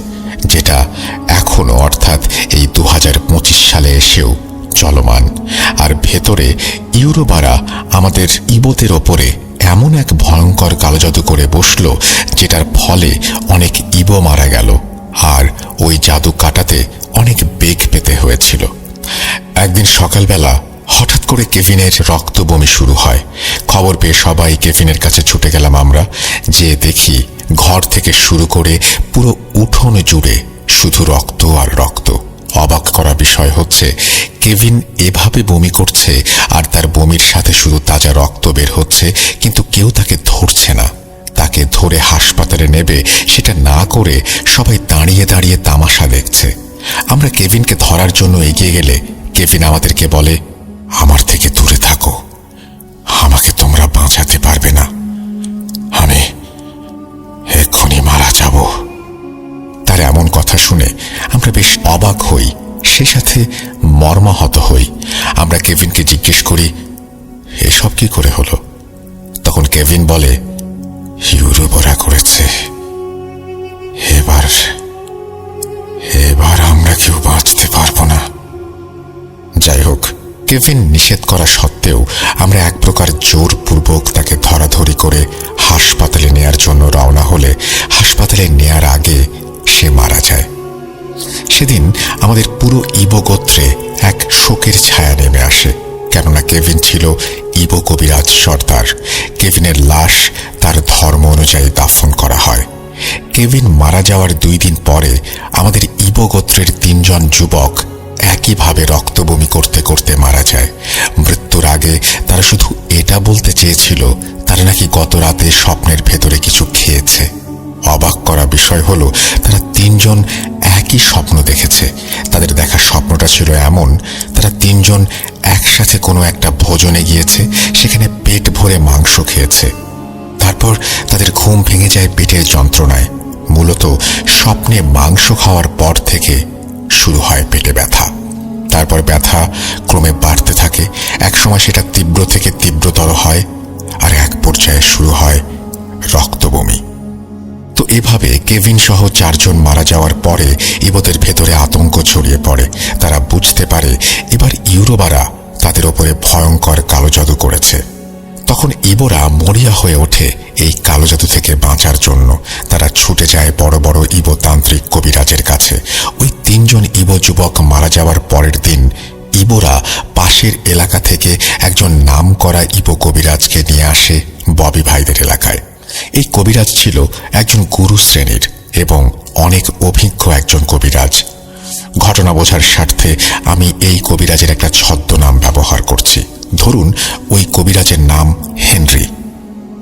Speaker 1: যেটা এখনো অর্থাৎ এই 2025 সালে এসেও চলমান। আর ভেতরে ইউরোবারা আমাদের ইবোদের ওপরে এমন এক ভয়ঙ্কর কালো জাদু করে বসলো, যেটার ফলে অনেক ইবো মারা গেল আর ওই জাদু কাটাতে অনেক বেগ পেতে হয়েছিল। একদিন সকালবেলা হঠাৎ করে কেভিনের রক্ত বমি শুরু হয়। খবর পেয়ে সবাই কেভিনের কাছে ছুটে গেলাম আমরা। যে দেখি ঘর থেকে শুরু করে পুরো উঠোন জুড়ে শুধু রক্ত আর রক্ত। অবাক করা বিষয় হচ্ছে কেভিন এভাবে বমি করছে আর তার বমির সাথে শুধু তাজা রক্ত বের হচ্ছে, কিন্তু কেউ তাকে ধরছে না। তাকে ধরে হাসপাতালে নেবে সেটা না করে সবাই দাঁড়িয়ে দাঁড়িয়ে তামাশা দেখছে। আমরা কেভিনকে ধরার জন্য এগিয়ে গেলে কেভিন আমাদেরকে বলে, আমার থেকে দূরে থাকো, আমাকে তোমরা বাঁচাতে পারবে না, আমি এক্ষুনি মারা যাব। তার এমন কথা শুনে আমরা বেশ অবাক হই, সে সাথে মর্মাহত হই। আমরা কেভিনকে জিজ্ঞেস করি, এসব কি করে হলো? তখন কেভিন বলে, ইউরোবরা করেছে, এবার আমরা কেউ বাঁচতে পারবো না। যাই হোক, কেভিন নিষেধ করা সত্ত্বেও আমরা এক প্রকার জোরপূর্বক তাকে ধরাধরি করে হাসপাতালে নেয়ার জন্য রওনা হলে হাসপাতালে নেয়ার আগে সে মারা যায়। সেদিন আমাদের পুরো ইবো গোত্রে এক শোকের ছায়া নেমে আসে, কেননা কেভিন ছিল ইবো কবিরাজ সর্দার। কেভিনের লাশ তার ধর্ম অনুযায়ী দাফন করা হয়। কেভিন মারা যাওয়ার 2 দিন পরে আমাদের ইবো গোত্রের 3 জন যুবক একইভাবে রক্তবমি করতে করতে মারা যায়। মৃত্যুর আগে তারা শুধু এটা বলতে চেয়েছিল তারা নাকি গত রাতে স্বপ্নের ভেতরে কিছু খেয়েছে। অবাক করা বিষয় হলো তারা 3 জন একই স্বপ্ন দেখেছে। তাদের দেখা স্বপ্নটা ছিল এমন, তারা তারা তিনজন একসাথে কোনো একটা ভোজনে গিয়েছে, সেখানে পেট ভরে মাংস খেয়েছে। তারপর তাদের ঘুম ভেঙে যায় পেটের যন্ত্রণায়। মূলত স্বপ্নে মাংস খাওয়ার পর থেকে শুরু হয় পেটে ব্যথা। তারপর ব্যথা ক্রমে বাড়তে থাকে, একসময় সেটা তীব্র থেকে তীব্রতর হয়, আর এক পর্যায়ে শুরু হয় রক্তবমি। তো এভাবে কেভিন সহ 4 জন মারা যাওয়ার পরে ইবোদের ভেতরে আতঙ্ক ছড়িয়ে পড়ে। তারা বুঝতে পারে এবার ইউরোবারা তাদের ওপরে ভয়ঙ্কর কালো জাদু করেছে। তখন ইবোরা মরিয়া হয়ে ওঠে এই কালো জাদু থেকে বাঁচার জন্য। তারা ছুটে যায় বড় বড় ইবো তান্ত্রিক কবিরাজের কাছে। ওই 3 জন ইবো যুবক মারা যাওয়ার পরের দিন ইবোরা পাশের এলাকা থেকে একজন নামকরা ইবো কবিরাজকে নিয়ে আসে ববি ভাইদের এলাকায়। এই কবিরাজ ছিল একজন গুরু শ্রেণীর এবং অনেক অভিজ্ঞ একজন কবিরাজ। ঘটনা বোঝার স্বার্থে আমি এই কবিরাজের একটা ছদ্মনাম ব্যবহার করছি। ধরুন ওই কবিরাজের নাম হেনরি।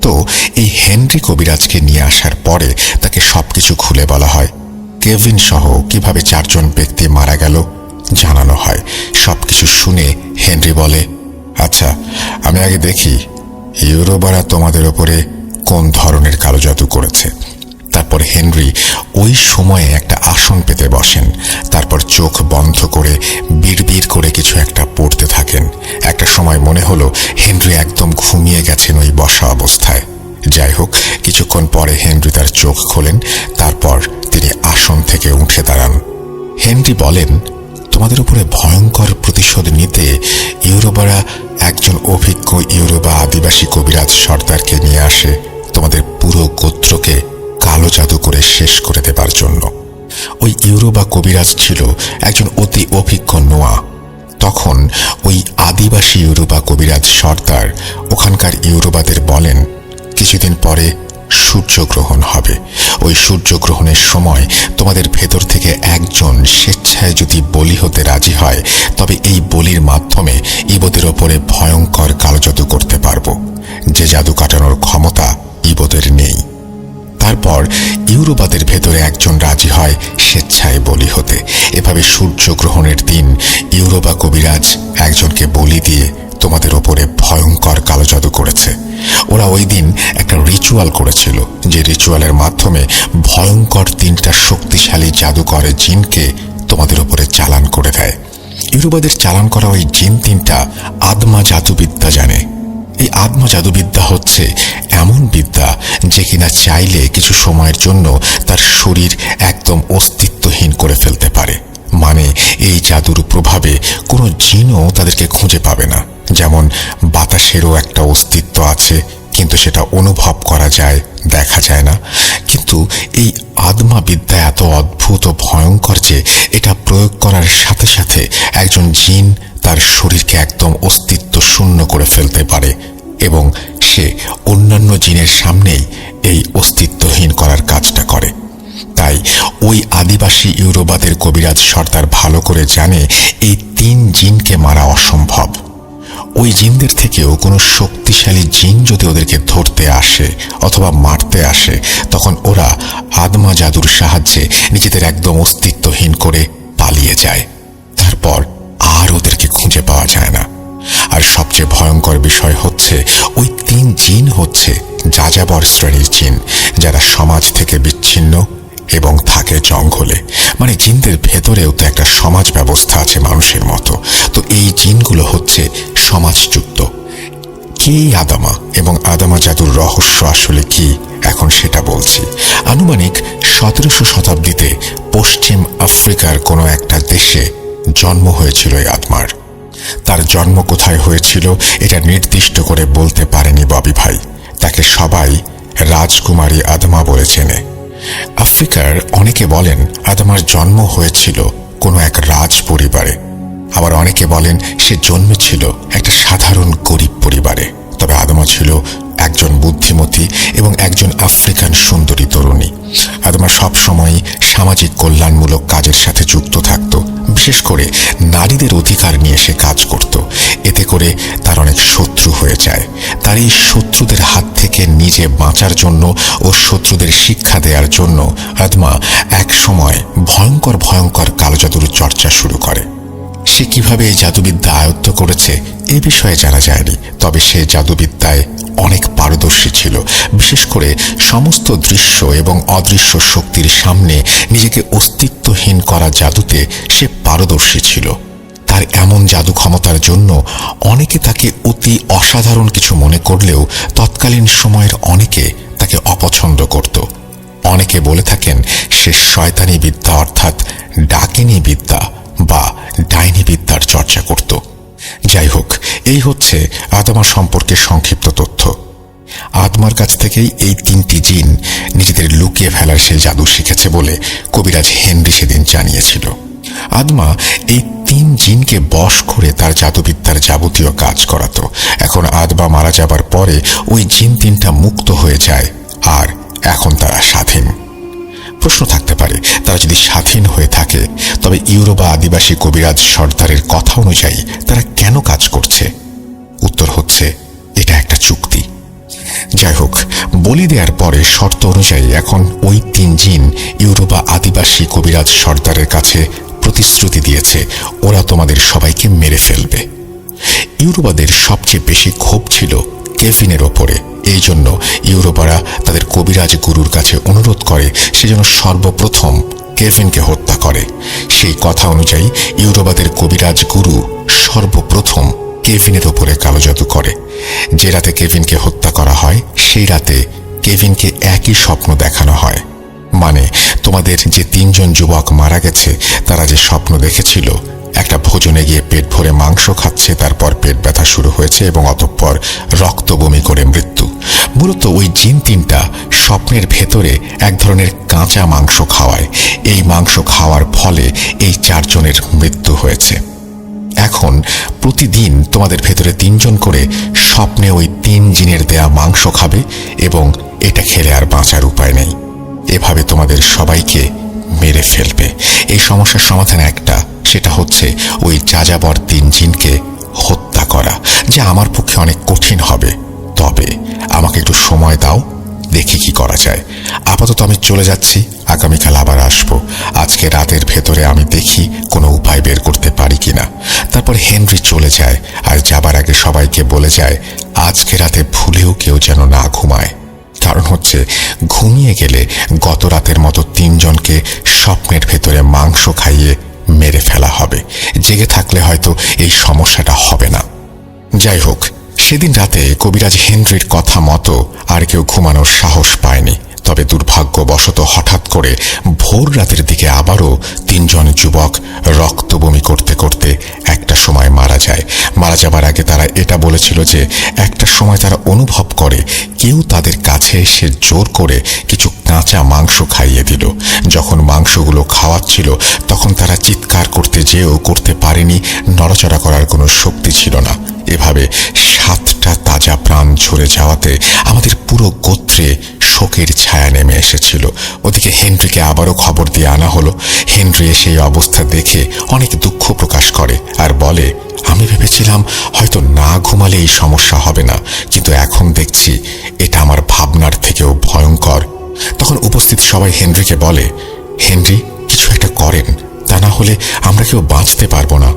Speaker 1: তো এই হেনরি কবিরাজকে নিয়ে আসার পরে তাকে সবকিছু খুলে বলা হয়। কেভিন সহ কিভাবে 4 জন ব্যক্তি মারা গেল জানানো হয়। সবকিছু শুনে হেনরি বলে, আচ্ছা, আমি আগে দেখি ইউরোবারা তোমাদের ওপরে কোন ধরনের কালো জাদু করেছে। তারপর হেনরি ওই সময়ে একটা আসন পেতে বসেন। তারপর চোখ বন্ধ করে বিড়বিড় করে কিছু একটা পড়তে থাকেন। একটা সময় মনে হলো হেনরি একদম ঘুমিয়ে গেছেন ওই বসা অবস্থায়। যাই হোক, কিছুক্ষণ পরে হেনরি তার চোখ খোলেন। তারপর তিনি আসন থেকে উঠে দাঁড়ান। হেনরি বলেন, তোমাদের উপরে ভয়ঙ্কর প্রতিশোধ নিতে ইউরোবারা একজন অভিজ্ঞ ইউরোবা আদিবাসী কবিরাজ সর্দারকে নিয়ে আসে তোমাদের পুরো গোত্রকে কালো জাদু করে শেষ করে দেবার জন্য। ওই ইউরোবা কবিরাজ ছিল একজন অতি অভিজ্ঞ নোয়া। তখন ওই আদিবাসী ইউরোবা কবিরাজ সর্দার ওখানকার ইউরোবাদের বলেন, কিছুদিন পরে সূর্যগ্রহণ হবে। ওই সূর্যগ্রহণের সময় তোমাদের ভেতর থেকে একজন স্বেচ্ছায় যদি বলি হতে রাজি হয়, তবে এই বলির মাধ্যমে ইবোদের ওপরে ভয়ঙ্কর কালো জাদু করতে পারবো, যে জাদু কাটানোর ক্ষমতা ইবোদের নেই। তারপর ইউরোবাদের ভেতরে একজন রাজি হয় স্বেচ্ছায় বলি হতে। এভাবে সূর্যগ্রহণের দিন ইউরোবা কবিরাজ একজনকে বলি দিয়ে তোমাদের ওপরে ভয়ঙ্কর কালো জাদু করেছে। ওরা ওই দিন একটা রিচুয়াল করেছিল, যে রিচুয়ালের মাধ্যমে ভয়ঙ্কর 3টা শক্তিশালী জাদুকর জিনকে তোমাদের ওপরে চালান করে দেয়। ইউরোবাদের চালান করা ওই জিন 3টা আদমা জাদুবিদ্যা জানে। এই আদমা জাদুবিদ্যা হচ্ছে এমন বিদ্যা যে কিনা চাইলে কিছু সময়ের জন্য তার শরীর একদম অস্তিত্বহীন করে ফেলতে পারে। মানে এই জাদুর প্রভাবে কোনো জিনও তাদেরকে খুঁজে পাবে না। যেমন বাতাসেরও একটা অস্তিত্ব আছে, কিন্তু সেটা অনুভব করা যায়, দেখা যায় না। কিন্তু এই আদমা বিদ্যা এত অদ্ভুত ও ভয়ঙ্কর যে এটা প্রয়োগ করার সাথে সাথে একজন জিন তার শরীরকে একদম অস্তিত্ব শূন্য করে ফেলতে পারে এবং সে অন্যান্য জিনের সামনেই এই অস্তিত্বহীন করার কাজটা করে। তাই ওই আদিবাসী ইউরোবাদের কবিরাজ সর্দার ভালো করে জানে এই 3 জিনকে মারা অসম্ভব। ওই জিনদের থেকেও কোনো শক্তিশালী জিন যদি ওদেরকে ধরতে আসে অথবা মারতে আসে, তখন ওরা আদমা জাদুর সাহায্যে নিজেদের একদম অস্তিত্বহীন করে পালিয়ে যায়। তারপর আর ওদেরকে খুঁজে পাওয়া যায় না। আর সবচেয়ে ভয়ঙ্কর বিষয় হচ্ছে ওই 3 জিন হচ্ছে যাযাবর শ্রেণীর জিন, যারা সমাজ থেকে বিচ্ছিন্ন এবং থাকে জঙ্গলে। মানে জিনদের ভেতরেও তো একটা সমাজ ব্যবস্থা আছে মানুষের মতো। তো এই জিনগুলো হচ্ছে সমাজযুক্ত। কি আদামা এবং আদামা জাদুর রহস্য আসলে কি, এখন সেটা বলছি। আনুমানিক 1700 শতাব্দীতে পশ্চিম আফ্রিকার কোনো একটা দেশে জন্ম হয়েছিল এই আদমার। তার জন্ম কোথায় হয়েছিল এটা নির্দিষ্ট করে বলতে পারেনি ববি ভাই। তাকে সবাই রাজকুমারী আদমা বলে চেনে। আফ্রিকার অনেকে বলেন আদমার জন্ম হয়েছিল কোনো এক রাজ পরিবারে, আবার অনেকে বলেন সে জন্মেছিল একটা সাধারণ গরিব পরিবারে। তবে আদমা ছিল একজন বুদ্ধিমতী এবং একজন আফ্রিকান সুন্দরী তরুণী। আদমা সবসময় সামাজিক কল্যাণমূলক কাজের সাথে যুক্ত থাকত। বিশেষ করে নারীদের অধিকার নিয়ে সে কাজ করত। এতে করে তার অনেক শত্রু হয়ে যায়। তার এই শত্রুদের হাত থেকে নিজে বাঁচার জন্য ও শত্রুদের শিক্ষা দেওয়ার জন্য আদমা এক সময় ভয়ঙ্কর ভয়ঙ্কর কালো জাদুর চর্চা শুরু করে। সে কিভাবে এই জাদুবিদ্যা আয়ত্ত করেছে এ বিষয়ে জানা যায়নি, তবে সে জাদুবিদ্যায় অনেক পারদর্শী ছিল। বিশেষ করে সমস্ত দৃশ্য এবং অদৃশ্য শক্তির সামনে নিজেকে অস্তিত্বহীন করা জাদুতে সে পারদর্শী ছিল। তার এমন জাদু ক্ষমতার জন্য অনেকে তাকে অতি অসাধারণ কিছু মনে করলেও তৎকালীন সময়ের অনেকে তাকে অপছন্দ করত। অনেকে বলে থাকেন সে শয়তানি বিদ্যা অর্থাৎ ডাকিনী বিদ্যা বা ডাইনি বিদ্যার চর্চা করত। যাই হোক, এই হচ্ছে আদমা সম্পর্কে সংক্ষিপ্ত তথ্য। আদমার কাছ থেকেই এই 3টি জিন নিজেদের লুকিয়ে ফেলার সেই জাদু শিখেছে বলে কবিরাজ হেনরি সেদিন জানিয়েছিল। আদমা এই 3 জিনকে বশ করে তার জাদুবিদ্যার যাবতীয় কাজ করাতো। এখন আদমা মারা যাবার পরে ওই জিন 3টা মুক্ত হয়ে যায় আর এখন তারা স্বাধীন। প্রশ্ন থাকতে পারে, তারা যদি স্বাধীন হয়ে থাকে তবে ইউরোপা আদিবাসী কবিরাজ সর্দারের কথা অনুযায়ী তারা কেন কাজ করছে? উত্তর হচ্ছে, এটা একটা চুক্তি। যাই হোক, বলি দেওয়ার পরে শর্ত অনুযায়ী এখন ওই 3 জিন ইউরোপা আদিবাসী কবিরাজ সর্দারের কাছে প্রতিশ্রুতি দিয়েছে ওরা তোমাদের সবাইকে মেরে ফেলবে। ইউরোপাদের সবচেয়ে বেশি ক্ষোভ ছিল কেভিনের ওপরে। এই জন্য ইউরোপারা তাদের কবিরাজ গুরুর কাছে অনুরোধ করে সে যেন সর্বপ্রথম কেভিনকে হত্যা করে। সেই কথা অনুযায়ী ইউরোপাদের কবিরাজ গুরু সর্বপ্রথম কেভিনের ওপরে কালো জাদু করে। যে রাতে কেভিনকে হত্যা করা হয় সেই রাতে কেভিনকে একই স্বপ্ন দেখানো হয়। মানে তোমাদের যে 3 জন যুবক মারা গেছে তারা যে স্বপ্ন দেখেছিল, একটা ভোজনে গিয়ে পেট ভরে মাংস খাচ্ছে, তারপর পেট ব্যথা শুরু হয়েছে এবং অতঃপর রক্ত বমি করে মৃত্যু। মূলত ওই জিন 3টা স্বপ্নের ভেতরে এক ধরনের কাঁচা মাংস খাওয়ায়। এই মাংস খাওয়ার ফলে এই 4 জনের মৃত্যু হয়েছে। এখন প্রতিদিন তোমাদের ভেতরে 3 জন করে স্বপ্নে ওই 3 জিনের দেয়া মাংস খাবে এবং এটা খেলে আর বাঁচার উপায় নেই। এভাবে তোমাদের সবাইকে মেরে ফেলবে। এই সমস্যার সমাধান একটা, সেটা হচ্ছে ওই যাযাবর 3 জিনকে হত্যা করা, যা আমার পক্ষে অনেক কঠিন হবে। তবে আমাকে একটু সময় দাও, দেখি কি করা যায়। আপাতত আমি চলে যাচ্ছি, আগামীকাল আবার আসবো। আজকে রাতের ভেতরে আমি দেখি কোনো উপায় বের করতে পারি কিনা। তারপর হেনরি চলে যায় আর যাবার আগে সবাইকে বলে যায় আজকে রাতে ভুলেও কেউ যেন না ঘুমায়। কারণ হচ্ছে ঘুমিয়ে গেলে গত রাতের মতো 3 জনকে স্বপ্নের ভেতরে মাংস খাইয়ে মেরে ফেলা হবে। জেগে থাকলে হয়তো এই সমস্যাটা হবে না। যাই হোক, সেদিন রাতে কবিরাজ হেনরির কথা মতো আর কেউ ঘুমানোর সাহস পায়নি। তবে দুর্ভাগ্যবশত হঠাৎ করে ভোর রাতের দিকে আবারও 3 জন যুবক রক্ত বমি করতে করতে একটা সময় মারা যায়। মারা যাবার আগে তারা এটা বলেছিল যে একটা সময় তারা অনুভব করে কেউ তাদের কাছে এসে জোর করে কিছু কাঁচা মাংস খাইয়ে দিল। যখন মাংসগুলো খাওয়াচ্ছিল তখন তারা চিৎকার করতে যেও করতে পারেনি, নড়াচড়া করার কোনো শক্তি ছিল না। এভাবে 7টা তাজা প্রাণ ঝরে যাওয়াতে আমাদের পুরো গোত্রে শোকের ছায়া নেমে এসেছিল। ওদিকে হেনরিকে আবারও খবর দিয়ে আনা হলো। হেনরি সেই অবস্থা দেখে অনেক দুঃখ প্রকাশ করে আর বলে, আমি ভেবেছিলাম হয়তো না ঘুমালে এই সমস্যা হবে না, কিন্তু এখন দেখছি এটা আমার ভাবনার থেকেও ভয়ঙ্কর। তখন উপস্থিত সবাই হেনরিকে বলে, হেনরি কিছু একটা করেন, তা না হলে আমরা কেউ বাঁচতে পারবো না।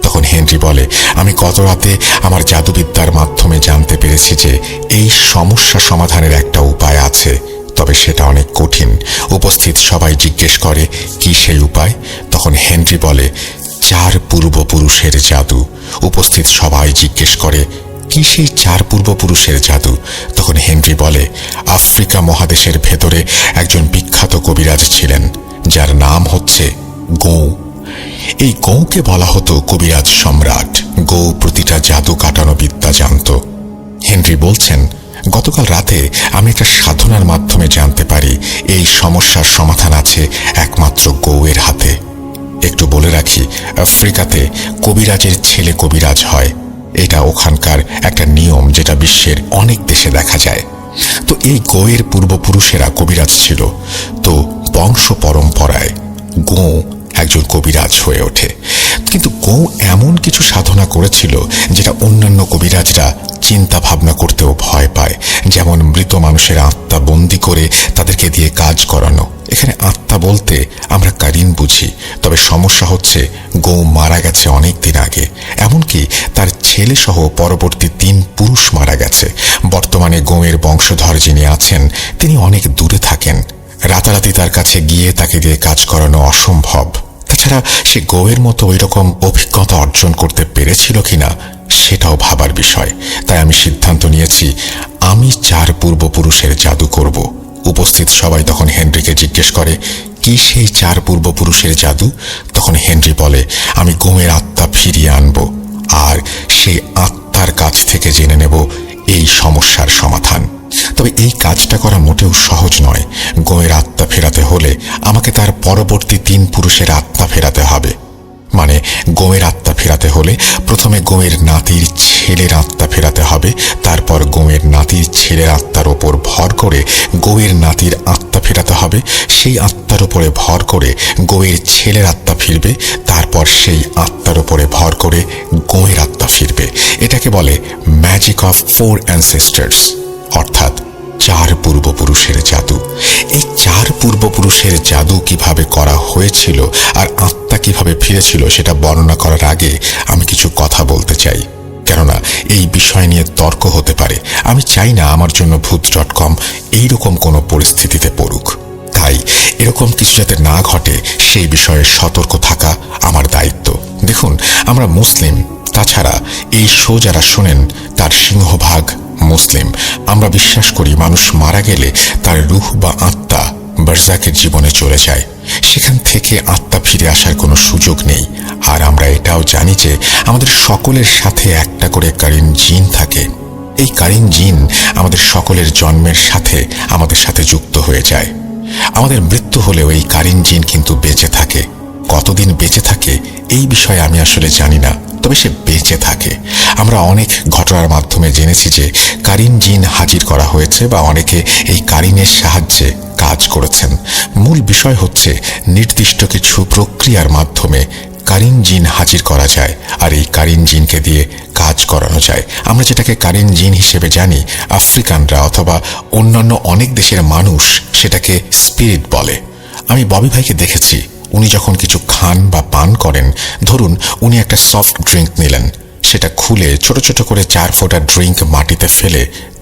Speaker 1: তখন হেনরি বলে, আমি গত রাতে আমার জাদুবিদ্যার মাধ্যমে জানতে পেরেছি যে এই সমস্যা সমাধানের একটা উপায় আছে, তবে সেটা অনেক কঠিন। উপস্থিত সবাই জিজ্ঞেস করে কি সেই উপায়? তখন হেনরি বলে, 4 পূর্বপুরুষের জাদু। উপস্থিত সবাই জিজ্ঞেস করে কি সেই 4 পূর্বপুরুষের জাদু? তখন হেনরি বলে, আফ্রিকা মহাদেশের ভেতরে একজন বিখ্যাত কবিরাজ ছিলেন যার নাম হচ্ছে গৌ। এই গৌকে বলা হতো কবিরাজ সম্রাট। গৌ প্রতিটা জাদু কাটানো বিদ্যা জানত। হেনরি বলছেন, গতকাল রাতে আমি একটা সাধনার মাধ্যমে জানতে পারি এই সমস্যার সমাধান আছে একমাত্র গৌয়ের হাতে। একটু বলে রাখি, আফ্রিকাতে কবিরাজের ছেলে কবিরাজ হয়। এটা ওখানকার একটা নিয়ম যেটা বিশ্বের অনেক দেশে দেখা যায়। তো এই গৌয়ের পূর্বপুরুষেরা কবিরাজ ছিল। তো বংশ পরম্পরায় গৌ একজন কবিরাজ হয়ে ওঠে। কিন্তু গৌ এমন কিছু সাধনা করেছিল যেটা অন্যান্য কবিরাজরা চিন্তা ভাবনা করতেও ভয় পায়, যেমন মৃত মানুষের আত্মা বন্দি করে তাদেরকে দিয়ে কাজ করানো। এখানে আত্মা বলতে আমরা কারিন বুঝি, তবে সমস্যা হচ্ছে গৌ মারা গেছে অনেক দিন আগে, এমনকি তার ছেলে সহ পরবর্তী 3 পুরুষ মারা গেছে। বর্তমানে গৌয়ের বংশধর যিনি আছেন তিনি অনেক দূরে থাকেন, রাতারাতি তার কাছে গিয়ে তাকে দিয়ে কাজ করানো অসম্ভব। তাছাড়া সে গৌয়ের মতো ওই রকম অভিজ্ঞতা অর্জন করতে পেরেছিল কিনা সেটাও ভাবার বিষয়। তাই আমি সিদ্ধান্ত নিয়েছি আমি 4 পূর্বপুরুষের জাদু করব। উপস্থিত সবাই তখন হেনরিকে জিজ্ঞেস করে, কি সেই 4 পূর্বপুরুষের জাদু? তখন হেনরি বলে, আমি গৌয়ের আত্মা ফিরিয়ে আনব, আর সেই আত্মার কাছ থেকে জেনে নেব এই সমস্যার সমাধান। তবে এই কাজটা করা মোটেও সহজ নয়। গৌয়ের আত্মা ফেরাতে হলে আমাকে তার পরবর্তী 3 পুরুষের আত্মা ফেরাতে হবে। মানে গৌয়ের আত্মা ফেরাতে হলে প্রথমে গৌয়ের নাতির ছেলের আত্মা ফেরাতে হবে, তারপর গৌয়ের নাতির ছেলের আত্মার ওপর ভর করে গৌয়ের নাতির আত্মা ফেরাতে হবে, সেই আত্মার উপরে ভর করে গৌয়ের ছেলের আত্মা ফিরবে, তারপর সেই আত্মার উপরে ভর করে গৌয়ের আত্মা ফিরবে। এটাকে বলে ম্যাজিক অফ 4 অ্যানসেস্টার্স, অর্থাৎ 4 পূর্বপুরুষের জাদু। এই 4 পূর্বপুরুষের জাদু কিভাবে করা হয়েছিল আর আত্মা কিভাবে ফিরেছিল সেটা বর্ণনা করার আগে আমি কিছু কথা বলতে চাই, কেননা এই বিষয় নিয়ে তর্ক হতে পারে। আমি চাই না আমার জন্য ভূত.com এইরকম কোনো পরিস্থিতিতে পড়ুক। তাই এরকম কিছু যাতে না ঘটে সেই বিষয়ে সতর্ক থাকা আমার দায়িত্ব। দেখুন, আমরা মুসলিম, তাছাড়া এই শো যারা শোনেন তার সিংহভাগ মুসলিম। আমরা বিশ্বাস করি মানুষ মারা গেলে তার রূহ বা আত্মা বারজাকের জীবনে চলে যায়, সেখান থেকে আত্মা ফিরে আসার কোনো সুযোগ নেই। আর আমরা এটাও জানি যে আমাদের সকলের সাথে একটা করে কারিন জিন থাকে। এই কারিন জিন আমাদের সকলের জন্মের সাথে আমাদের সাথে যুক্ত হয়ে যায়। আমাদের মৃত্যু হলেও এই কারিন জিন কিন্তু বেঁচে থাকে। কতদিন বেঁচে থাকে এই বিষয়ে আমি আসলে জানি না, তবে সে বেঁচে থাকে। আমরা অনেক ঘটনার মাধ্যমে জেনেছি যে কারিন জিন হাজির করা হয়েছে বা অনেকে এই কারিনের সাহায্যে কাজ করেছেন। মূল বিষয় হচ্ছে নির্দিষ্ট কিছু প্রক্রিয়ার মাধ্যমে কারিন জিন হাজির করা যায়, আর এই কারিন জিনকে দিয়ে কাজ করানো যায়। আমরা যেটাকে কারিন জিন হিসেবে জানি, আফ্রিকানরা অথবা অন্যান্য অনেক দেশের মানুষ সেটাকে স্পিরিট বলে। আমি ববি ভাইকে দেখেছি, উনি যখন কিছু খান বা পান করেন, ধরুন উনি একটা সফট ড্রিঙ্ক নিলেন, সেটা খুলে ছোট ছোট করে 4 ফোঁটা ড্রিঙ্ক মাটিতে ফেলে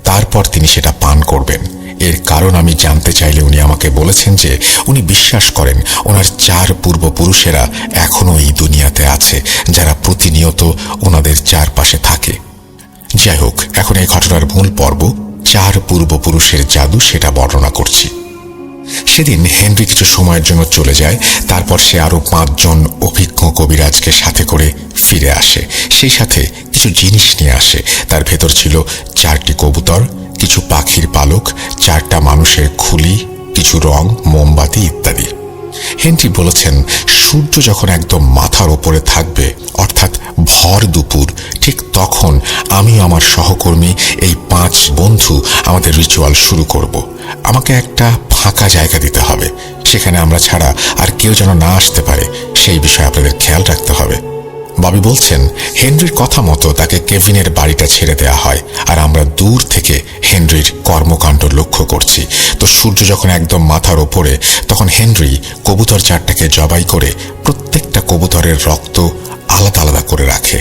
Speaker 1: তারপর তিনি সেটা পান করবেন। এর কারণ আমি জানতে চাইলে উনি আমাকে বলেছেন যে উনি বিশ্বাস করেন ওনার 4 পূর্বপুরুষেরা এখনো এই দুনিয়াতে আছে, যারা প্রতিনিয়ত ওনাদের চারপাশে থাকে। যাই হোক, এখন এই ঘটনার মূল পর্ব 4 পূর্বপুরুষের জাদু সেটা বর্ণনা করছি। সেদিন হেনরি কিছু সময়ের জন্য চলে যায়, তারপর সে আরো 5 জন অভিজ্ঞ কবিরাজকে সাথে করে ফিরে আসে। সেই সাথে কিছু জিনিস নিয়ে আসে। তার ভেতর ছিল 4টি কবুতর, কিছু পাখির পালক, 4টা মানুষের খুলি, কিছু রং, মোমবাতি ইত্যাদি। হেনরি বলেছেন, সূর্য যখন একদম মাথার ওপরে থাকবে, অর্থাৎ ভর দুপুর, ঠিক তখন আমি আমার সহকর্মী এই 5 বন্ধু আমাদের রিচুয়াল শুরু করব। আমাকে একটা ফাঁকা জায়গা দিতে হবে, সেখানে আমরা ছাড়া আর কেউ যেন না আসতে পারে, সেই বিষয়ে আপনাদের খেয়াল রাখতে হবে। ববি বলছেন, হেনরির কথা মতো তাকে কেভিনের বাড়িটা ছেড়ে দেয়া হয়, আর আমরা দূর থেকে হেনরির কর্মকাণ্ড লক্ষ্য করছি। তো সূর্য যখন একদম মাথার ওপরে, তখন হেনরি কবুতর 4টাকে জবাই করে প্রত্যেকটা কবুতরের রক্ত আলাদা আলাদা করে রাখে।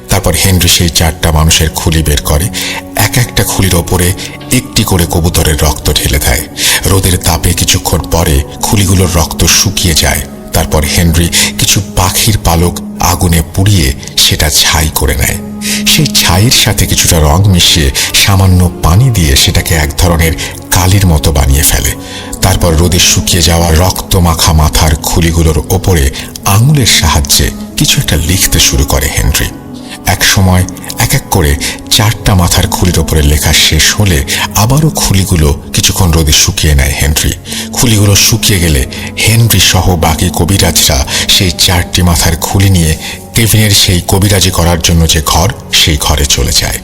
Speaker 1: তারপর হেনরি সেই 4টা মানুষের খুলি বের করে, এক একটা খুলির ওপরে একটি করে কবুতরের রক্ত ঢেলে দেয়। রোদের তাপে কিছুক্ষণ পরে খুলিগুলোর রক্ত শুকিয়ে যায়। তারপর হেনরি কিছু পাখির পালক আগুনে পুড়িয়ে সেটা ছাই করে নেয়। সেই ছাইয়ের সাথে কিছুটা রং মিশিয়ে সামান্য পানি দিয়ে সেটাকে এক ধরনের কালির মতো বানিয়ে ফেলে। তারপর রোদে শুকিয়ে যাওয়া রক্ত মাখা মাথার খুলিগুলোর ওপরে আঙুলের সাহায্যে কিছু একটা লিখতে শুরু করে হেনরি। এক সময় এক এক করে 4টা মাথার খুলির ওপরে লেখা শেষ হলে আবারও খুলিগুলো কিছুক্ষণ রোদে শুকিয়ে নেয় হেনরি। খুলিগুলো শুকিয়ে গেলে হেনরি সহ বাকি কবিরাজরা সেই 4টি মাথার খুলি নিয়ে কেভিনের সেই কবিরাজি করার জন্য যে ঘর, সেই ঘরে চলে যায়।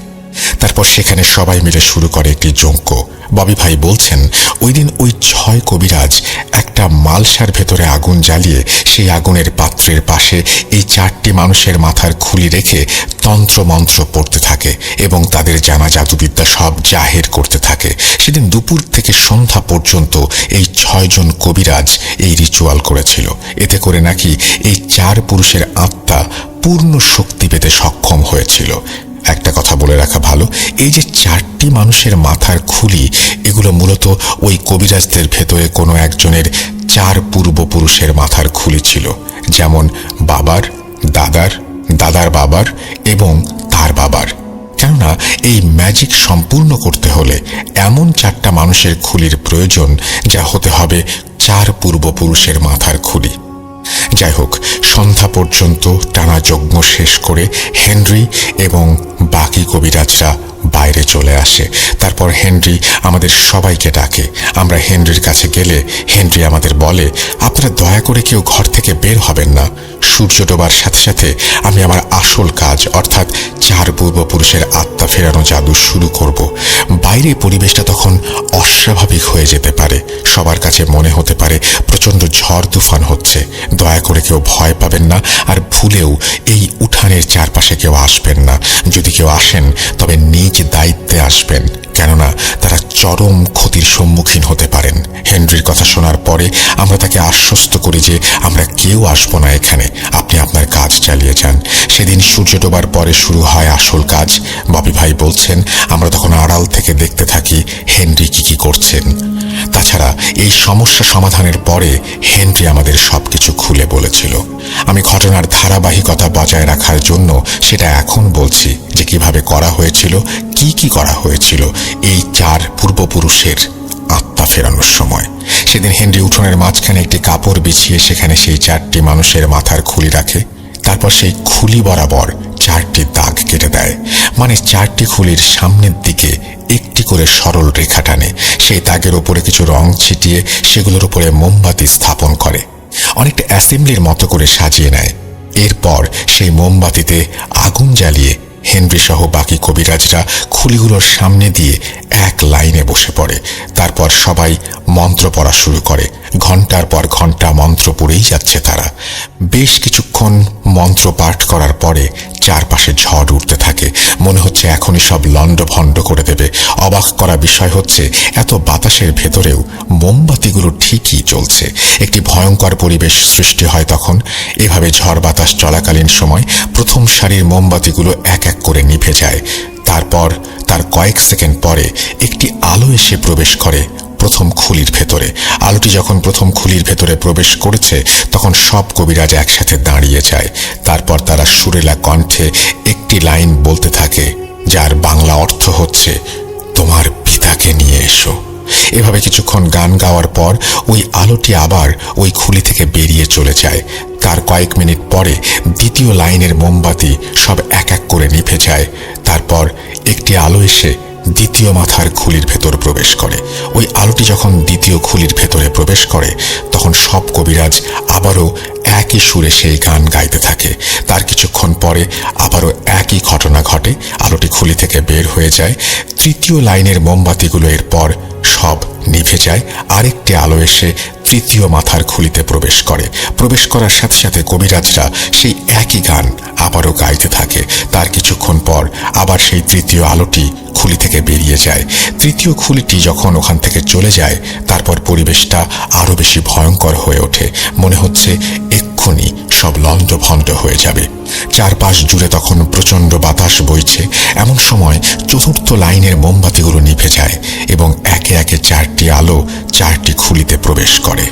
Speaker 1: তারপর সেখানে সবাই মিলে শুরু করে একটি যজ্ঞ। ববি ভাই বলছেন, ওই দিন ওই 6 কবিরাজ এক একটা মালসার ভেতরে আগুন জ্বালিয়ে সেই আগুনের পাত্রের পাশে এই 4টি মানুষের মাথার খুলি রেখে তন্ত্রমন্ত্র পড়তে থাকে এবং তাদের জানা জাদুবিদ্যা সব জাহের করতে থাকে। সেদিন দুপুর থেকে সন্ধ্যা পর্যন্ত এই 6 জন কবিরাজ এই রিচুয়াল করেছিল। এতে করে নাকি এই 4 পুরুষের আত্মা পূর্ণ শক্তি পেতে সক্ষম হয়েছিল। একটা কথা বলে রাখা ভালো, এই যে 4টি মানুষের মাথার খুলি, এগুলো মূলত ওই কবিরাজদের ভেতরে কোনো একজনের 4 পূর্বপুরুষের মাথার খুলি ছিল, যেমন বাবার, দাদার, দাদার বাবার এবং তার বাবার। কেননা এই ম্যাজিক সম্পূর্ণ করতে হলে এমন 4টা মানুষের খুলির প্রয়োজন, যা হতে হবে 4 পূর্বপুরুষের মাথার খুলি। যাই হোক, সন্ধ্যা পর্যন্ত টানা যজ্ঞ শেষ করে হেনরি এবং বাকি কবিরাজরা বাইরে চলে আসে। তারপর হেনরি আমাদের সবাইকে ডাকে। আমরা হেনরির কাছে গেলে হেনরি আমাদের বলে, আপনারা দয়া করে কেউ ঘর থেকে বের হবেন না। সূর্য ডোবার সাথে সাথে আমি আমার আসল কাজ অর্থাৎ 4 পূর্বপুরুষের আত্মা ফেরানো জাদু শুরু করব। বাইরে পরিবেশটা তখন অস্বাভাবিক হয়ে যেতে পারে। সবার কাছে মনে হতে পারে প্রচণ্ড ঝড় তুফান হচ্ছে। দয়া করে কেউ ভয় পাবেন না, আর ভুলেও এই উঠানের চারপাশে কেউ আসবেন না। যদি কেউ আসেন তবে নিজ দায়িত্বে আসবেন, কেননা তারা চরম ক্ষতির সম্মুখীন হতে পারেন। হেনরির কথা শোনার পরে আমরা তাকে আশ্বস্ত করি যে আমরা কেউ আসবো না এখানে, আপনি আপনার কাজ চালিয়ে যান। সেদিন সূর্য ডোবার পরে শুরু হয় আসল কাজ। বাপি ভাই বলছেন আমরা তখন আড়াল থেকে দেখতে থাকি হেনরি কি করছেন। তাছাড়া এই সমস্যা সমাধানের পরে হেনরি আমাদের সবকিছু খুলে বলেছিল। আমি ঘটনার ধারাবাহিকতা বজায় রাখার জন্য সেটা এখন বলছি যে কিভাবে করা হয়েছিল, কি করা হয়েছিল এই 4 পূর্বপুরুষের আত্মা ফেরানোর সময়। সেদিন হেনরি উঠোনের মাঝখানে একটি কাপড় বিছিয়ে সেখানে সেই 4টি মানুষের মাথার খুলি রাখে। তারপর সেই খুলি বরাবর 4টি দাগ কেটে দেয়, মানে 4টি খুলির সামনের দিকে একটি করে সরল রেখা টানে। সেই দাগের উপরে কিছু রং ছিটিয়ে সেগুলোর উপরে মোমবাতি স্থাপন করে, অনেকটা অ্যাসেম্বলির মতো করে সাজিয়ে নেয়। এরপর সেই মোমবাতিতে আগুন জ্বালিয়ে হেনরি সহ বাকি কবিরাজরা খুলিগুলোর সামনে দিয়ে এক লাইনে বসে পড়ে। তারপর সবাই মন্ত্র পড়া শুরু করে। ঘন্টার পর ঘন্টা মন্ত্র পড়েই যাচ্ছে তারা। বেশ কিছুক্ষণ মন্ত্র পাঠ করার পরে চারপাশে ঝড় উঠতে থাকে, মনে হচ্ছে এখনই সব লণ্ডভণ্ড করে দেবে। অবাক করা বিষয় হচ্ছে এত বাতাসের ভেতরেও মোমবাতিগুলো ঠিকই জ্বলছে। একটি ভয়ঙ্কর পরিবেশ সৃষ্টি হয় তখন। এভাবে ঝড় বাতাস চলাকালীন সময় প্রথম সারির মোমবাতিগুলো এক এক করে নিভে যায়। তারপর তার কয়েক সেকেন্ড পরে একটি আলো এসে প্রবেশ করে প্রথম খুলির ভেতরে। আলোটি যখন প্রথম খুলির ভেতরে প্রবেশ করেছে তখন সব কবিরাজ একসাথে দাঁড়িয়ে যায়। তারপর তারা সুরেলা কণ্ঠে একটি লাইন বলতে থাকে, যার বাংলা অর্থ হচ্ছে তোমার পিতাকে নিয়ে এসো। এভাবে কিছুক্ষণ গান গাওয়ার পর ওই আলোটি আবার ওই খুলি থেকে বেরিয়ে চলে যায়। তার কয়েক মিনিট পরে দ্বিতীয় লাইনের মোমবাতি সব এক এক করে নিভে যায়। তারপর একটি আলো এসে দ্বিতীয় মাথার খুলির ভেতর প্রবেশ করে। ওই আলোটি যখন দ্বিতীয় খুলির ভেতরে প্রবেশ করে তখন সব কবিরাজ আবারও একই সুরে সেই গান গাইতে থাকে। তার কিছুক্ষণ পরে আবারও একই ঘটনা ঘটে, আলোটি খুলি থেকে বের হয়ে যায়। তৃতীয় লাইনের মোমবাতিগুলো এরপর সব নিভে যায়। আরেকটি আলো এসে তৃতীয় মাথার খুলিতে প্রবেশ করে। প্রবেশ করার সাথে সাথে কবিরাজরা সেই একই গান আবারও গাইতে থাকে। তার কিছুক্ষণ পর আবার সেই তৃতীয় আলোটি খুলি থেকে বেরিয়ে যায়। তৃতীয় খুলিটি যখন ওখান থেকে চলে যায় তারপর পরিবেশটা আরো বেশি ভয়ঙ্কর হয়ে ওঠে। মনে হচ্ছে এক্ষুনি সব লণ্ডভণ্ড হয়ে যাবে। চারপাশ জুড়ে তখন প্রচণ্ড বাতাস বইছে। এমন সময় চতুর্থ লাইনের মোমবাতিগুলো নিভে যায় এবং একে একে 4টি আলো 4টি খুলিতে প্রবেশ করে।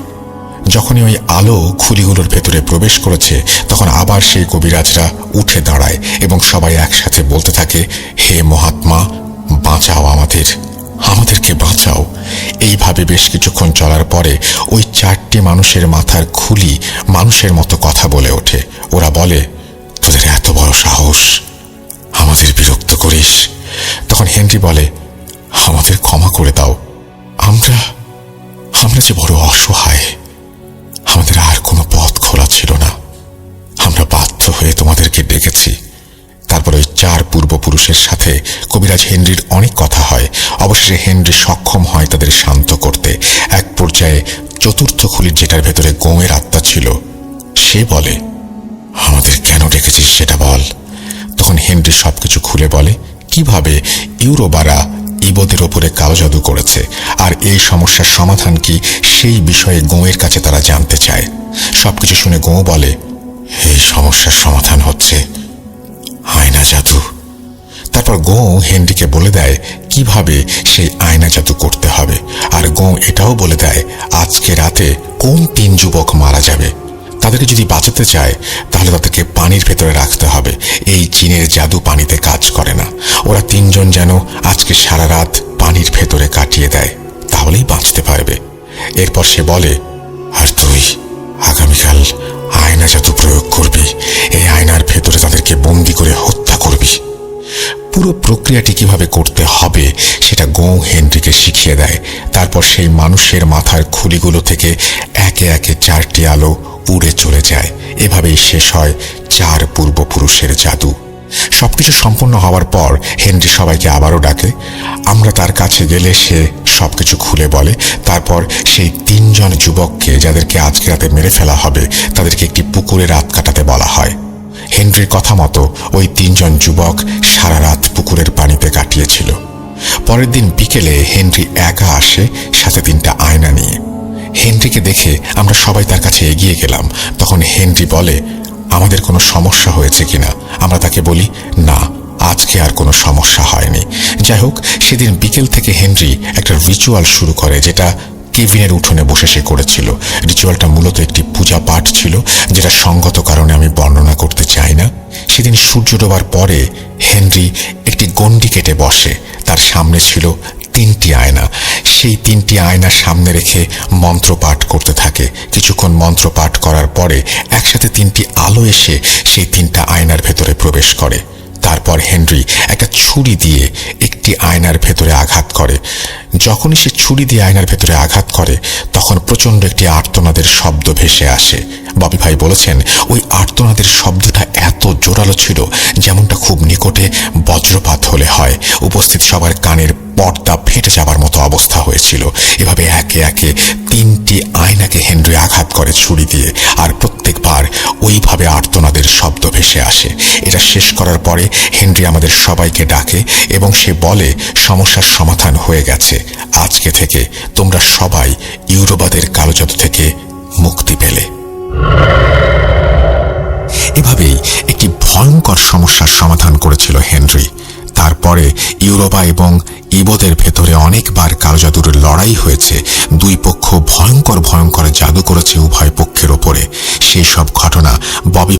Speaker 1: যখনই ওই আলো খুলিগুলোর ভেতরে প্রবেশ করেছে তখন আবার সেই কবিরাজরা উঠে দাঁড়ায় এবং সবাই একসাথে বলতে থাকে, হে মহাত্মা, বাঁচাও আমাদেরকে বাঁচাও। এইভাবে বেশ কিছুক্ষণ চলার পরে ওই 4টি মানুষের মাথার খুলি মানুষের মতো কথা বলে ওঠে। ওরা বলে, তোদের এত বড় সাহস, আমাদের বিরক্ত করিস। তখন হেনরি বলে, আমাদের ক্ষমা করে দাও, আমরা যে বড় অসহায়, আমাদের আর কোনো পথ খোলা ছিল না। আমরা বাধ্য হয়ে তোমাদেরকে ডেকেছি, তারপর ওই 4 পূর্বপুরুষের সাথে কবিরাজ হেনরির অনেক কথা হয়। অবশেষে হেনরি সক্ষম হয় তাদের শান্ত করতে। এক পর্যায়ে চতুর্থ খুলির যেটার ভেতরে গোঁয়ের আত্মা ছিল সে বলে, আমাদের কেন ডেকেছিস সেটা বল। তখন হেনরি সবকিছু খুলে বলে কিভাবে ইউরোবারা ইবোদের ওপরে কালো জাদু করেছে আর এই সমস্যার সমাধান কি সেই বিষয়ে গোঁয়ের কাছে তারা জানতে চায়। সবকিছু শুনে গোঁ বলে, এই সমস্যার সমাধান হচ্ছে আয়না জাদু। তারপর গোঁ হেনরিকে বলে দেয় কিভাবে সেই আয়না জাদু করতে হবে। আর গোঁ এটাও বলে দেয় আজকে রাতে কোন 3 যুবক মারা যাবে। তাদেরকে যদি বাঁচাতে চায় তাহলে তাদেরকে পানির ভেতরে রাখতে হবে। এই জিনের জাদু পানিতে কাজ করে না। ওরা 3 জন যেন আজকে সারা রাত পানির ভেতরে কাটিয়ে দেয়, তাহলেই বাঁচতে পারবে। এরপর সে বলে, আর তুই আগামীকাল আয়না জাদু প্রয়োগ করবি। এই আয়নার ভেতরে তাদেরকে বন্দি করে হত্যা করবি। পুরো প্রক্রিয়াটি কিভাবে করতে হবে সেটা গোঁ হেনরিকে শিখিয়ে দেয়। তারপর সেই মানুষের মাথার খুলিগুলো থেকে একে একে 4টি আলো উড়ে চলে যায়। এভাবেই শেষ হয় 4 পূর্বপুরুষের জাদু। সবকিছু সম্পন্ন হওয়ার পর হেনরি সবাইকে আবারও ডাকে। আমরা তার কাছে গেলে সে সবকিছু খুলে বলে। তারপর সেই 3 জন যুবককে যাদেরকে আজকে রাতে মেরে ফেলা হবে তাদেরকে একটি পুকুরে রাত কাটাতে বলা হয়। হেনরির কথা মতো ওই 3 জন যুবক সারা রাত পুকুরের পানিতে কাটিয়েছিল। পরের দিন বিকেলে হেনরি একা আসে, সাথে 3টা আয়না নিয়ে। হেনরিকে দেখে আমরা সবাই তার কাছে এগিয়ে গেলাম। তখন হেনরি বলে, আমাদের কোনো সমস্যা হয়েছে কিনা। আমরা তাকে বলি, না, আজকে আর কোনো সমস্যা হয়নি। যাই হোক, সেদিন বিকেল থেকে হেনরি একটা রিচুয়াল শুরু করে, যেটা কেভিনের উঠোনে বসে সে করেছিল। রিচুয়ালটা মূলত একটি পূজা পাঠ ছিল, যেটা সঙ্গত কারণে আমি বর্ণনা করতে চাই না। সেদিন সূর্য ডোবার পরে হেনরি একটি গণ্ডি কেটে বসে। তার সামনে ছিল 3টি আয়না। সেই 3টি আয়না সামনে রেখে মন্ত্র পাঠ করতে থাকে। কিছুক্ষণ মন্ত্র পাঠ করার পরে একসাথে 3টি আলো এসে সেই 3টা আয়নার ভেতরে প্রবেশ করে। তারপর হেনরি একটা ছুরি দিয়ে একটি আয়নার ভেতরে আঘাত করে। যখনই সে ছুরি দিয়ে আয়নার ভেতরে আঘাত করে তখন প্রচণ্ড একটি আর্তনাদের শব্দ ভেসে আসে। ববি ভাই বলেছেন ওই আর্তনাদের শব্দটা এত জোরালো ছিল যেমনটা খুব নিকটে বজ্রপাত হলে হয়। উপস্থিত সবার কানের পর্দা ফেটে যাবার মতো অবস্থা হয়েছিল। এভাবে একে একে 3টি আয়নাকে হেনরি আঘাত করে ছুরি দিয়ে, আর প্রত্যেকবার ওইভাবে আর্তনাদের শব্দ ভেসে আসে। এটা শেষ করার পরে হেনরি আমাদের সবাইকে ডাকে এবং সে বলে সমস্যার সমাধান হয়ে গেছে। আজকে থেকে তোমরা সবাই ইউরোবাদের কালো জাদু থেকে মুক্তি পেলে। এভাবেই একটি ভয়ঙ্কর সমস্যার সমাধান করেছিল হেনরি। তারপরে ইউরোবা এবং ইবোদের ভেতরে অনেকবার কালো জাদুর লড়াই হয়েছে। 2 পক্ষ ভয়ঙ্কর ভয়ঙ্কর জাদু করেছে উভয় পক্ষের ওপরে। সেই সব ঘটনা ববি